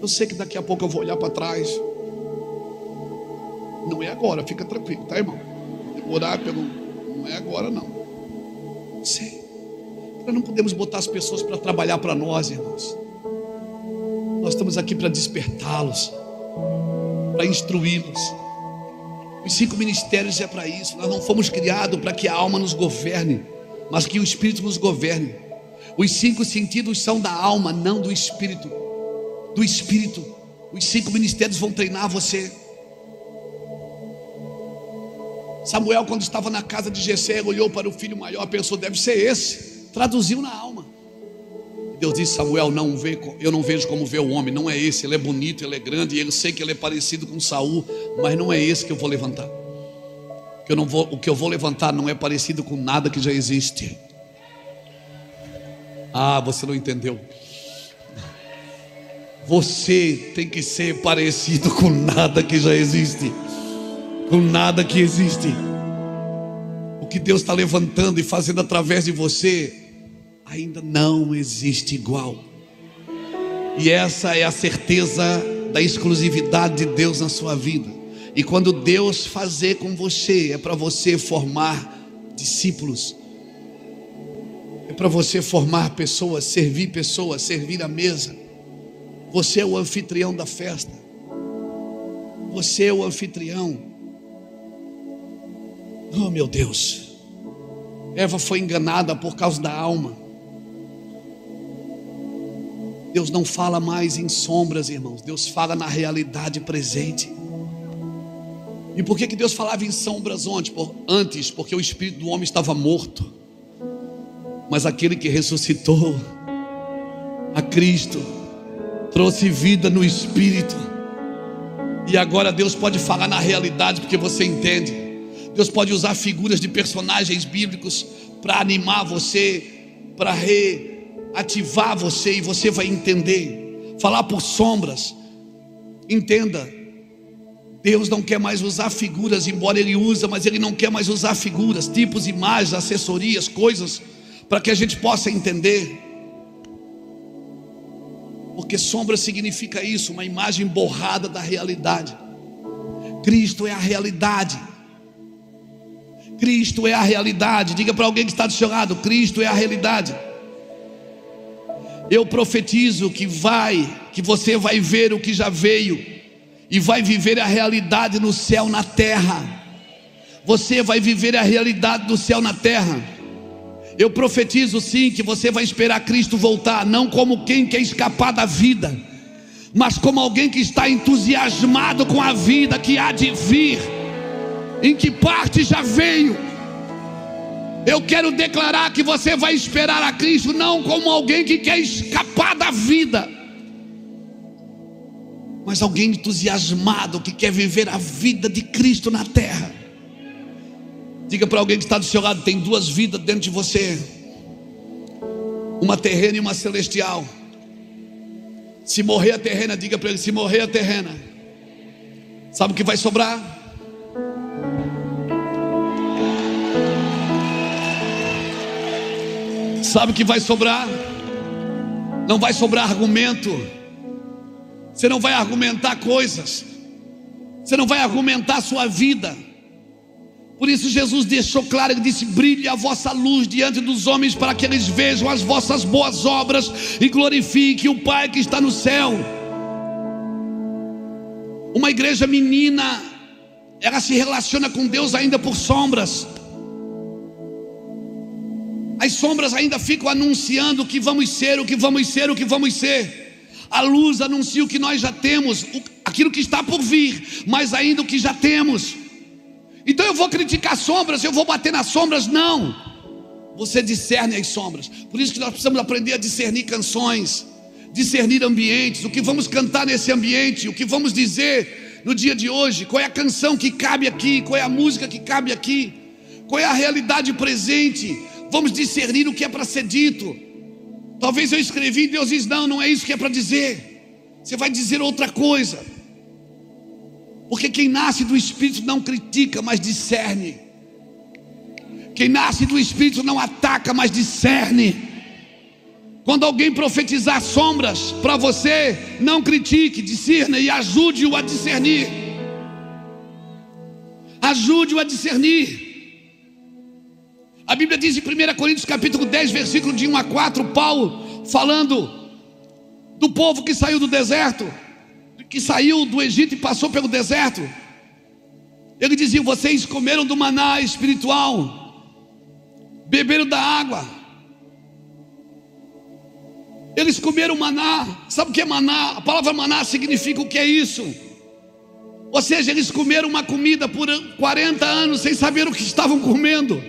Eu sei que daqui a pouco eu vou olhar para trás. Não é agora, fica tranquilo, tá, irmão? Demorar não é agora, não. Sei. Nós não podemos botar as pessoas para trabalhar para nós, irmãos. Nós estamos aqui para despertá-los, para instruí-los. Os 5 ministérios é para isso. Nós não fomos criados para que a alma nos governe, mas que o Espírito nos governe. Os 5 sentidos são da alma, não do Espírito. Do Espírito. Os 5 ministérios vão treinar você. Samuel, quando estava na casa de Jessé, olhou para o filho maior, pensou: deve ser esse. Traduziu na alma. Deus disse: Samuel, eu não vejo como vê o homem. Não é esse, ele é bonito, ele é grande, e eu sei que ele é parecido com Saul, mas não é esse que eu vou levantar. O que eu vou levantar não é parecido com nada que já existe. Ah, você não entendeu. Você tem que ser parecido com nada que já existe. Com nada que existe. O que Deus está levantando e fazendo através de você ainda não existe igual. E essa é a certeza da exclusividade de Deus na sua vida. E quando Deus fazer com você, é para você formar discípulos. É para você formar pessoas, servir a mesa. Você é o anfitrião da festa. Você é o anfitrião. Oh, meu Deus. Eva foi enganada por causa da alma. Deus não fala mais em sombras, irmãos. Deus fala na realidade presente. E por que Deus falava em sombras antes? Porque o espírito do homem estava morto. Mas aquele que ressuscitou a Cristo trouxe vida no espírito. E agora Deus pode falar na realidade, porque você entende. Deus pode usar figuras de personagens bíblicos para animar você, para ativar você, e você vai entender. Falar por sombras. Entenda, Deus não quer mais usar figuras, embora Ele usa, mas Ele não quer mais usar figuras, tipos, imagens, assessorias, coisas, para que a gente possa entender. Porque sombra significa isso, uma imagem borrada da realidade. Cristo é a realidade. Cristo é a realidade. Diga para alguém que está do seu lado: Cristo é a realidade. Eu profetizo que você vai ver o que já veio, e vai viver a realidade no céu, na terra. Você vai viver a realidade do céu na terra. Eu profetizo sim que você vai esperar Cristo voltar, não como quem quer escapar da vida, mas como alguém que está entusiasmado com a vida que há de vir, em que parte já veio. Eu quero declarar que você vai esperar a Cristo não como alguém que quer escapar da vida, mas alguém entusiasmado que quer viver a vida de Cristo na terra. Diga para alguém que está do seu lado: tem duas vidas dentro de você, uma terrena e uma celestial. Se morrer a terrena, diga para ele: se morrer a terrena, sabe o que vai sobrar? Sabe o que vai sobrar? Não vai sobrar argumento. Você não vai argumentar coisas, você não vai argumentar a sua vida. Por isso Jesus deixou claro, Ele disse: brilhe a vossa luz diante dos homens, para que eles vejam as vossas boas obras e glorifiquem o Pai que está no céu. Uma igreja menina, ela se relaciona com Deus ainda por sombras. As sombras ainda ficam anunciando o que vamos ser, o que vamos ser, o que vamos ser. A luz anuncia o que nós já temos, aquilo que está por vir, mas ainda o que já temos. Então eu vou criticar sombras, eu vou bater nas sombras? Não. Você discerne as sombras. Por isso que nós precisamos aprender a discernir canções, discernir ambientes, o que vamos cantar nesse ambiente, o que vamos dizer no dia de hoje, qual é a canção que cabe aqui, qual é a música que cabe aqui, qual é a realidade presente. Vamos discernir o que é para ser dito. Talvez eu escrevi e Deus diz: não, não é isso que é para dizer. Você vai dizer outra coisa. Porque quem nasce do Espírito não critica, mas discerne. Quem nasce do Espírito não ataca, mas discerne. Quando alguém profetizar sombras para você, não critique, discirna e ajude-o a discernir. Ajude-o a discernir. A Bíblia diz em 1 Coríntios capítulo 10, versículo de 1 a 4, Paulo falando do povo que saiu do deserto, que saiu do Egito e passou pelo deserto. Ele dizia: vocês comeram do maná espiritual, beberam da água. Eles comeram maná. Sabe o que é maná? A palavra maná significa o que é isso? Ou seja, eles comeram uma comida por 40 anos sem saber o que estavam comendo.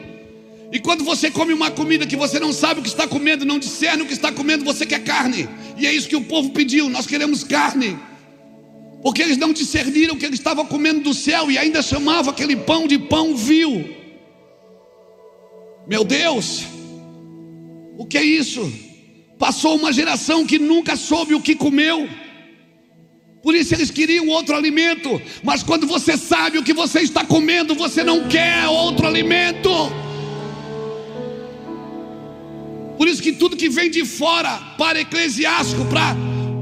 E quando você come uma comida que você não sabe o que está comendo, não discerne o que está comendo, você quer carne. E é isso que o povo pediu: nós queremos carne. Porque eles não discerniram que eles estavam comendo do céu, e ainda chamavam aquele pão de pão vil. Meu Deus, o que é isso? Passou uma geração que nunca soube o que comeu. Por isso eles queriam outro alimento. Mas quando você sabe o que você está comendo, você não quer outro alimento. Por isso que tudo que vem de fora para eclesiástico, para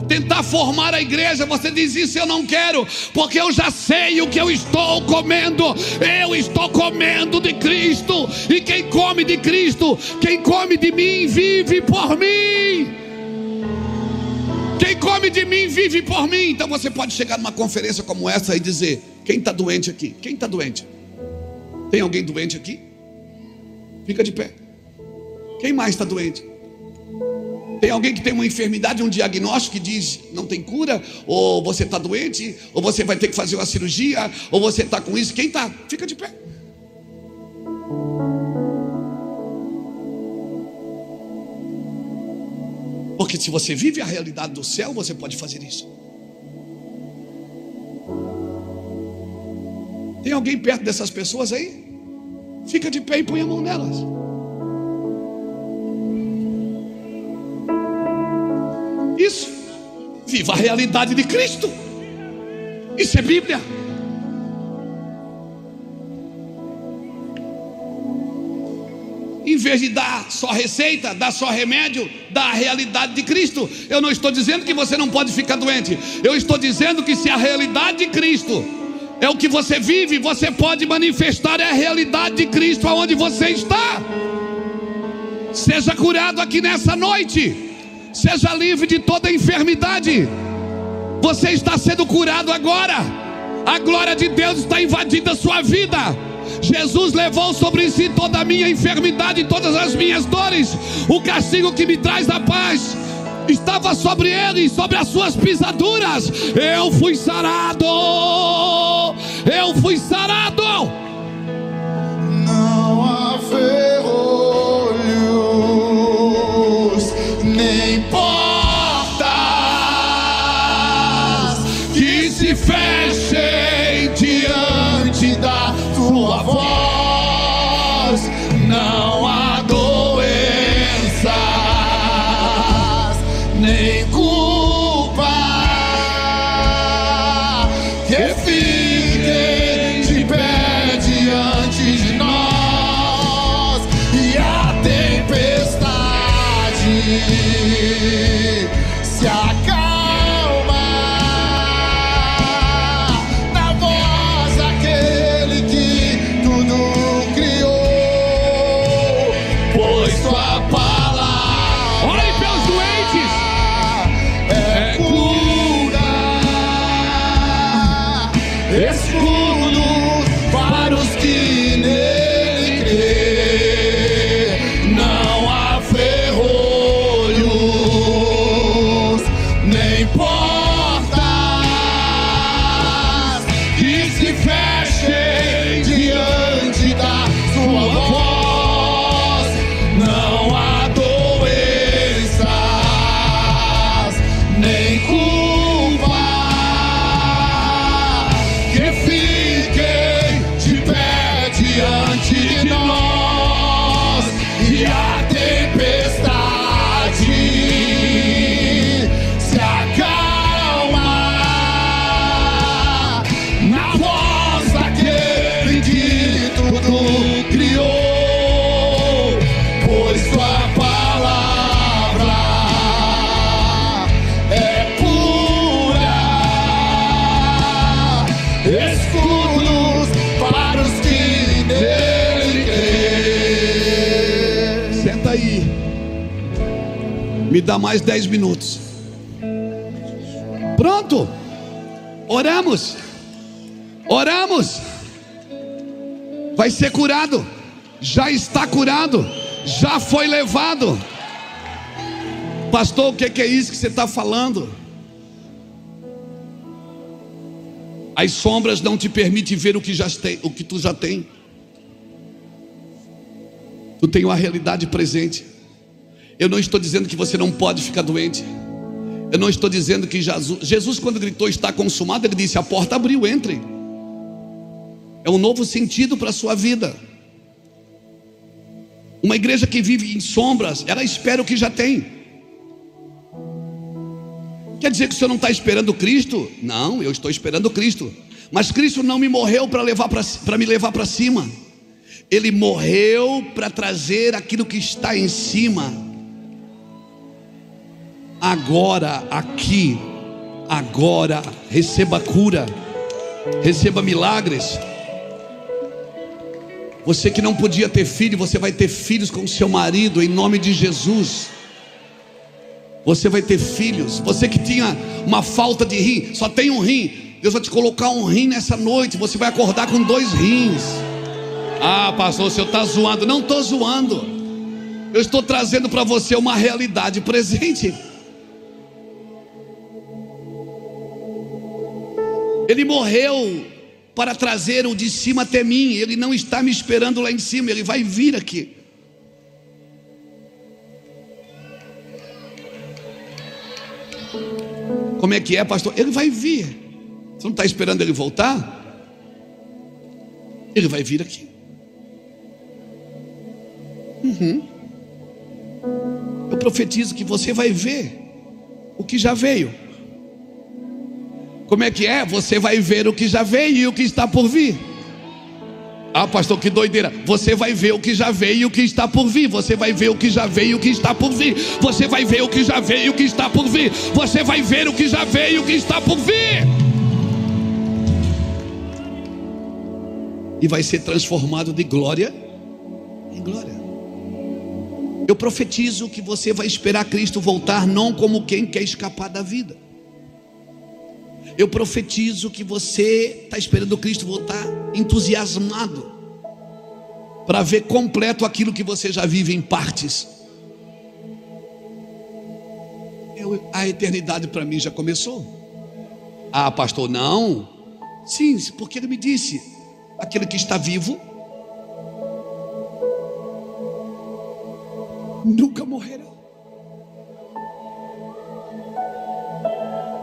tentar formar a igreja, você diz: isso eu não quero, porque eu já sei o que eu estou comendo. Eu estou comendo de Cristo, e quem come de Cristo, quem come de mim, vive por mim. Quem come de mim, vive por mim. Então você pode chegar numa conferência como essa e dizer: quem está doente aqui? Quem está doente? Tem alguém doente aqui? Fica de pé. Quem mais está doente? Tem alguém que tem uma enfermidade, um diagnóstico que diz não tem cura? Ou você está doente? Ou você vai ter que fazer uma cirurgia? Ou você está com isso? Quem está? Fica de pé. Porque se você vive a realidade do céu, você pode fazer isso. Tem alguém perto dessas pessoas aí? Fica de pé e põe a mão nelas. Viva a realidade de Cristo. Isso é Bíblia. Em vez de dar só receita, dar só remédio, dá a realidade de Cristo. Eu não estou dizendo que você não pode ficar doente. Eu estou dizendo que se a realidade de Cristo é o que você vive, você pode manifestar a realidade de Cristo aonde você está. Seja curado aqui nessa noite. Seja livre de toda enfermidade. Você está sendo curado agora. A glória de Deus está invadindo a sua vida. Jesus levou sobre si toda a minha enfermidade e todas as minhas dores. O castigo que me traz a paz estava sobre ele, sobre as suas pisaduras. Eu fui sarado. Eu fui sarado. Não há ferrolhos, nem portas que se fechem diante da tua voz. Não há doenças, nem culpa que fiquem de pé diante de nós. E a tempestade se acalma na voz daquele que tudo criou, pois tua palavra Ore pelos doentes. é cura, escudo para os que nele crê. Não há ferrolhos, nem portas que se fechem diante da sua voz. Não há doenças, nem culpa que fiquem de pé diante de nós. E a tempestade se acalma na voz daquele que tudo criou, pois tua palavra é pura, escudos para os que nele crê. Senta aí. Me dá mais 10 minutos. Pronto. Oramos. Oramos. Vai ser curado. Já está curado. Já foi levado. Pastor, o que é isso que você está falando? As sombras não te permitem ver o que tu já tem. Tu tem uma realidade presente. Eu não estou dizendo que você não pode ficar doente. Eu não estou dizendo que Jesus quando gritou está consumado, ele disse: a porta abriu, entre. É um novo sentido para a sua vida. Uma igreja que vive em sombras, ela espera o que já tem. Quer dizer que o senhor não está esperando Cristo? Não, eu estou esperando Cristo. Mas Cristo não me morreu para me levar para cima. Ele morreu para trazer aquilo que está em cima. Agora, aqui, agora, receba cura, receba milagres. Você que não podia ter filho, você vai ter filhos com seu marido, em nome de Jesus. Você vai ter filhos. Você que tinha uma falta de rim, só tem um rim, Deus vai te colocar um rim nessa noite. Você vai acordar com 2 rins. Ah, pastor, o senhor está zoando. Não estou zoando. Eu estou trazendo para você uma realidade presente. Ele morreu para trazer o de cima até mim. Ele não está me esperando lá em cima. Ele vai vir aqui. Como é que é, pastor? Ele vai vir. Você não está esperando ele voltar? Ele vai vir aqui. Eu profetizo que você vai ver o que já veio. Como é que é? Você vai ver o que já veio e o que está por vir. Ah, pastor, que doideira. Você vai ver o que já veio e o que está por vir. Você vai ver o que já veio e o que está por vir. Você vai ver o que já veio e o que está por vir. Você vai ver o que já veio e o que está por vir. E vai ser transformado de glória em glória. Eu profetizo que você vai esperar Cristo voltar, não como quem quer escapar da vida. Eu profetizo que você está esperando Cristo voltar entusiasmado para ver completo aquilo que você já vive em partes. A eternidade para mim já começou. Ah, pastor, não. Sim, porque ele me disse: aquele que está vivo nunca morrerá.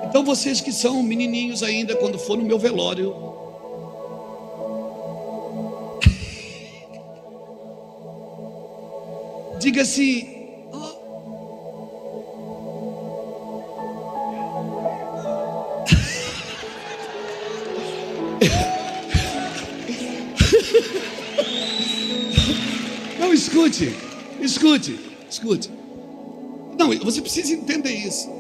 Então vocês que são menininhos ainda, quando for no meu velório, diga assim: não, escute. Não, você precisa entender isso.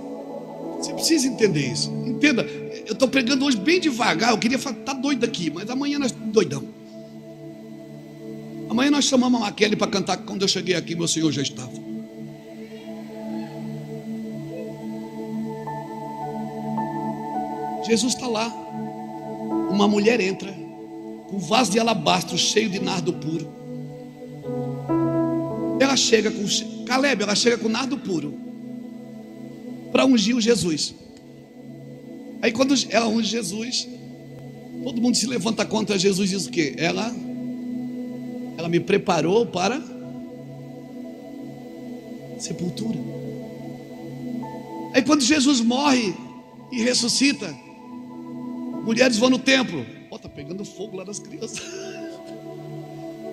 Você precisa entender isso. Entenda, eu estou pregando hoje bem devagar. Eu queria falar, tá doido aqui, mas amanhã nós doidão. Amanhã nós chamamos a Maquele para cantar. Quando eu cheguei aqui, meu Senhor já estava. Jesus está lá. Uma mulher entra com um vaso de alabastro cheio de nardo puro. Ela chega com Caleb, ela chega com nardo puro para ungir o Jesus. Aí quando ela unge Jesus, todo mundo se levanta contra Jesus e diz o quê? Ela me preparou para sepultura. Aí quando Jesus morre e ressuscita, mulheres vão no templo. Ó, tá pegando fogo lá nas crianças.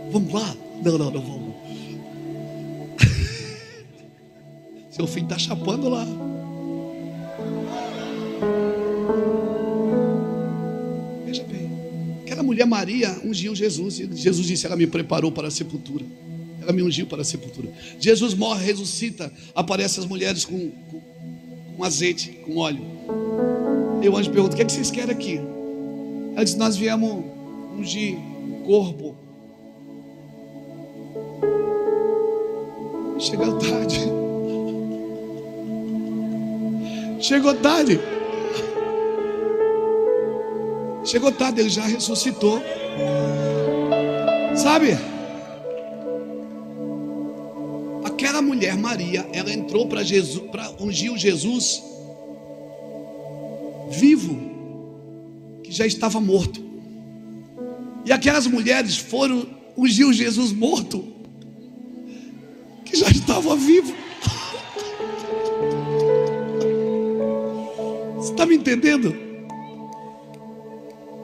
Vamos lá? Não vamos. Seu filho está chapando lá. Veja bem, aquela mulher Maria ungiu Jesus. E Jesus disse: ela me preparou para a sepultura. Ela me ungiu para a sepultura. Jesus morre, ressuscita. Aparecem as mulheres com azeite, com óleo. E o anjo pergunta: o que é que vocês querem aqui? Ela diz: nós viemos ungir o corpo. Chegou tarde. Chegou tarde. Chegou tarde, ele já ressuscitou. Sabe? Aquela mulher Maria, ela entrou para Jesus, para ungir o Jesus vivo, que já estava morto. E aquelas mulheres foram ungir o Jesus morto, que já estava vivo. Você está me entendendo?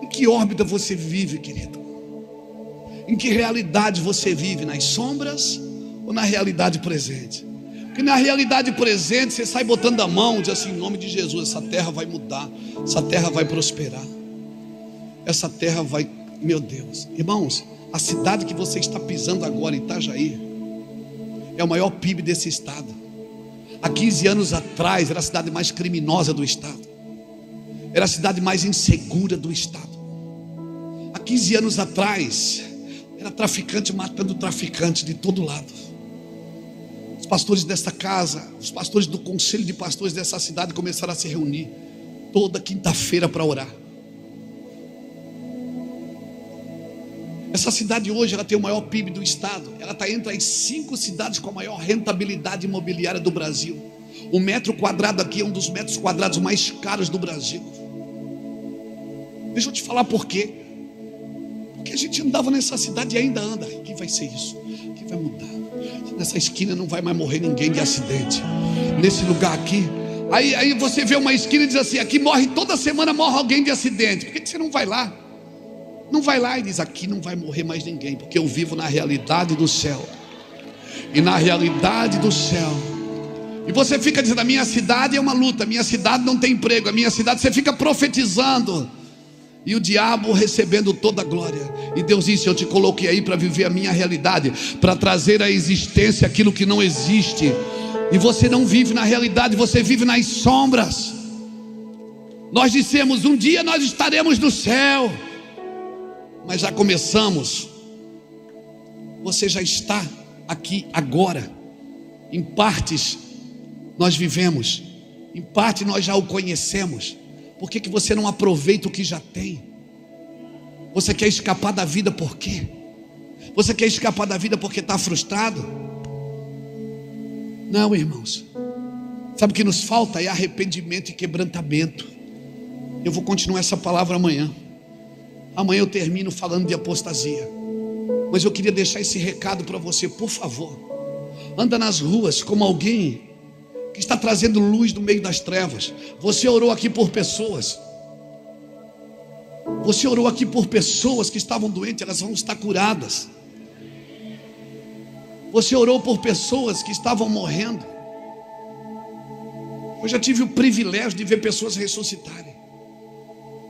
Em que órbita você vive, querido? Em que realidade você vive? Nas sombras ou na realidade presente? Porque na realidade presente você sai botando a mão e diz assim: em nome de Jesus, essa terra vai mudar, essa terra vai prosperar, essa terra vai... Meu Deus, irmãos, a cidade que você está pisando agora, Itajaí, é o maior PIB desse estado. Há 15 anos atrás era a cidade mais criminosa do estado, era a cidade mais insegura do estado. Há 15 anos atrás era traficante matando traficante de todo lado. Os pastores desta casa, os pastores do conselho de pastores dessa cidade começaram a se reunir toda quinta-feira para orar. Essa cidade hoje ela tem o maior PIB do estado. Ela está entre as 5 cidades com a maior rentabilidade imobiliária do Brasil. O metro quadrado aqui é um dos metros quadrados mais caros do Brasil. Deixa eu te falar por quê. Porque a gente andava nessa cidade e ainda anda. O que vai ser isso? O que vai mudar? Nessa esquina não vai mais morrer ninguém de acidente. Nesse lugar aqui. Aí você vê uma esquina e diz assim: aqui morre, toda semana morre alguém de acidente. Por que você não vai lá? Não vai lá e diz: aqui não vai morrer mais ninguém, porque eu vivo na realidade do céu. E na realidade do céu E você fica dizendo: a minha cidade é uma luta, a minha cidade não tem emprego, a minha cidade, você fica profetizando. E o diabo recebendo toda a glória. E Deus disse: eu te coloquei aí para viver a minha realidade, para trazer à existência aquilo que não existe. E você não vive na realidade, você vive nas sombras. Nós dissemos: um dia nós estaremos no céu. Mas já começamos. Você já está aqui agora. Em partes nós vivemos, em parte nós já o conhecemos. Por que você não aproveita o que já tem? Você quer escapar da vida por quê? Você quer escapar da vida porque está frustrado? Não, irmãos. Sabe o que nos falta? É arrependimento e quebrantamento. Eu vou continuar essa palavra amanhã. Amanhã eu termino falando de apostasia. Mas eu queria deixar esse recado para você, por favor. Anda nas ruas como alguém que está trazendo luz no meio das trevas. Você orou aqui por pessoas. Você orou aqui por pessoas que estavam doentes, elas vão estar curadas. Você orou por pessoas que estavam morrendo. Eu já tive o privilégio de ver pessoas ressuscitarem.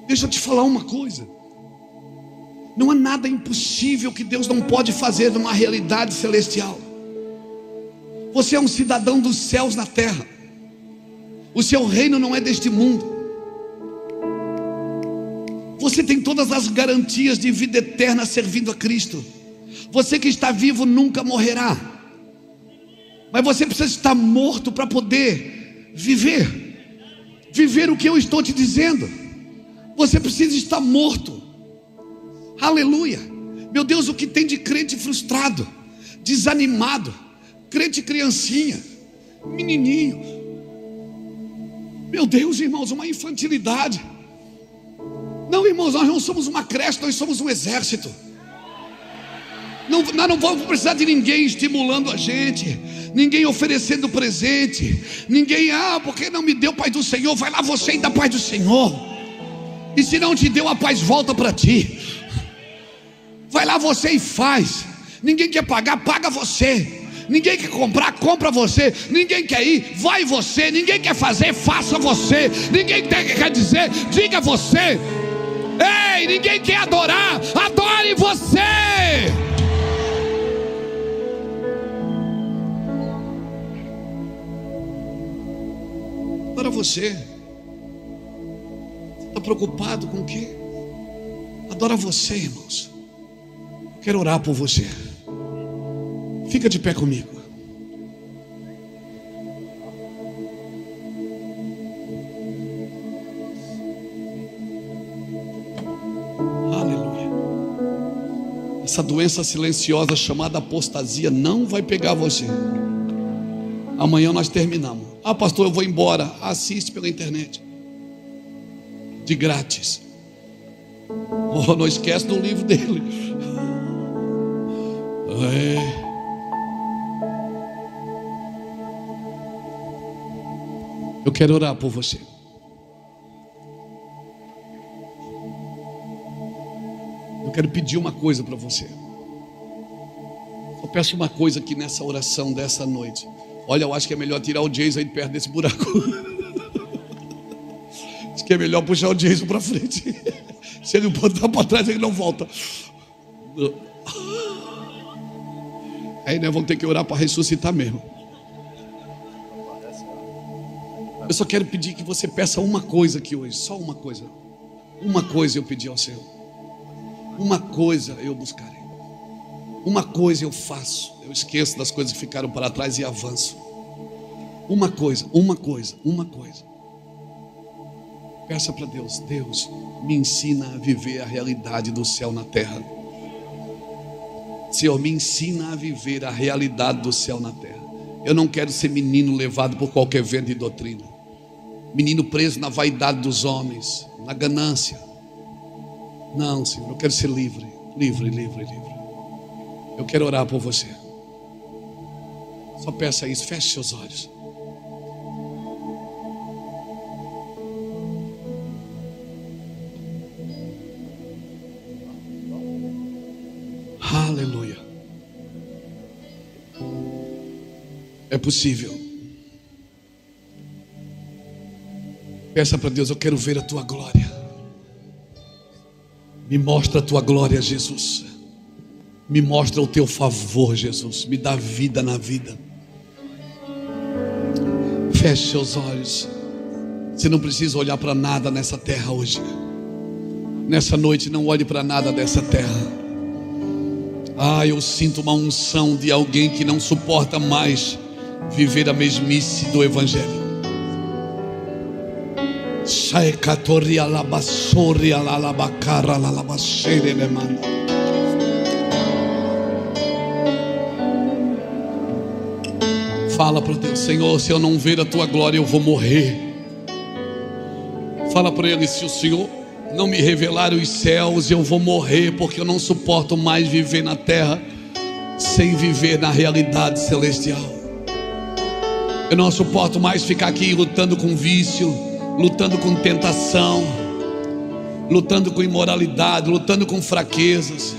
Deixa eu te falar uma coisa. Não há nada impossível que Deus não pode fazer numa realidade celestial. Você é um cidadão dos céus na terra. O seu reino não é deste mundo. Você tem todas as garantias de vida eterna servindo a Cristo. Você que está vivo nunca morrerá. Mas você precisa estar morto para poder viver. Viver o que eu estou te dizendo. Você precisa estar morto. Aleluia. Meu Deus, o que tem de crente frustrado, desanimado, crente criancinha, menininho. Meu Deus, irmãos, uma infantilidade. Não, irmãos, nós não somos uma creche, nós somos um exército. Não, nós não vamos precisar de ninguém estimulando a gente, ninguém oferecendo presente, ninguém: porque não me deu paz do Senhor, vai lá você e dá paz do Senhor. E se não te deu, a paz volta para ti. Vai lá você e faz. Ninguém quer pagar, paga você. Ninguém quer comprar, compra você. Ninguém quer ir, vai você. Ninguém quer fazer, faça você. Ninguém quer dizer, diga você. Ei, ninguém quer adorar, adore você. Adora você. Está preocupado com o quê? Adora você, irmãos. Quero orar por você. Fica de pé comigo. Aleluia. Essa doença silenciosa chamada apostasia não vai pegar você. Amanhã nós terminamos. Pastor, eu vou embora. Assiste pela internet. De grátis. Não esquece do livro dele. Eu quero orar por você. Eu quero pedir uma coisa para você. Eu peço uma coisa aqui nessa oração dessa noite. Olha, eu acho que é melhor tirar o Jason aí de perto desse buraco. Acho que é melhor puxar o Jason para frente. Se ele botar para trás, ele não volta. Aí nós vamos ter que orar para ressuscitar mesmo. Eu só quero pedir que você peça uma coisa aqui hoje. Só uma coisa. Uma coisa eu pedi ao Senhor. Uma coisa eu buscarei. Uma coisa eu faço. Eu esqueço das coisas que ficaram para trás e avanço. Uma coisa, uma coisa, uma coisa. Peça para Deus: Deus, me ensina a viver a realidade do céu na terra. Senhor, me ensina a viver a realidade do céu na terra. Eu não quero ser menino levado por qualquer vento de doutrina, menino preso na vaidade dos homens, na ganância. Não, Senhor, eu quero ser livre, livre, livre, livre. Eu quero orar por você. Só peça isso, feche seus olhos. Aleluia. É possível. Peça para Deus: eu quero ver a tua glória. Me mostra a tua glória, Jesus. Me mostra o teu favor, Jesus. Me dá vida na vida. Feche seus olhos. Você não precisa olhar para nada nessa terra hoje. Nessa noite, não olhe para nada dessa terra. Eu sinto uma unção de alguém que não suporta mais viver a mesmice do Evangelho. Fala para Deus: Senhor, se eu não ver a tua glória, eu vou morrer. Fala para Ele: se o Senhor não me revelar os céus, eu vou morrer, porque eu não suporto mais viver na terra sem viver na realidade celestial. Eu não suporto mais ficar aqui lutando com vício, lutando com tentação, lutando com imoralidade, lutando com fraquezas.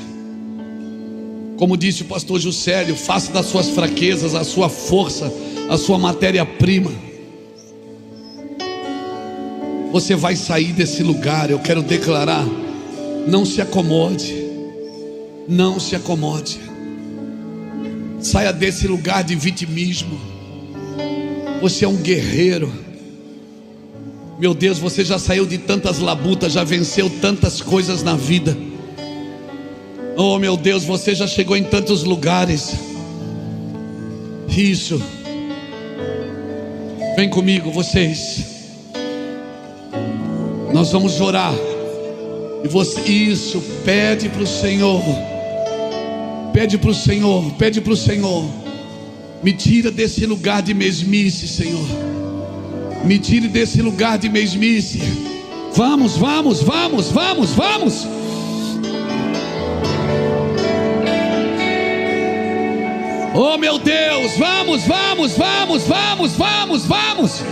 Como disse o pastor Juscelio, faça das suas fraquezas a sua força, a sua matéria-prima. Você vai sair desse lugar. Eu quero declarar: não se acomode. Não se acomode. Saia desse lugar de vitimismo. Você é um guerreiro. Meu Deus, você já saiu de tantas labutas, já venceu tantas coisas na vida. Oh meu Deus, você já chegou em tantos lugares. Isso. Vem comigo, vocês. Nós vamos orar. E você, isso, pede para o Senhor. Pede para o Senhor, pede para o Senhor. Me tira desse lugar de mesmice, Senhor. Me tire desse lugar de mesmice. Vamos, vamos, vamos, vamos, vamos. Oh meu Deus, vamos, vamos, vamos, vamos, vamos, vamos, vamos.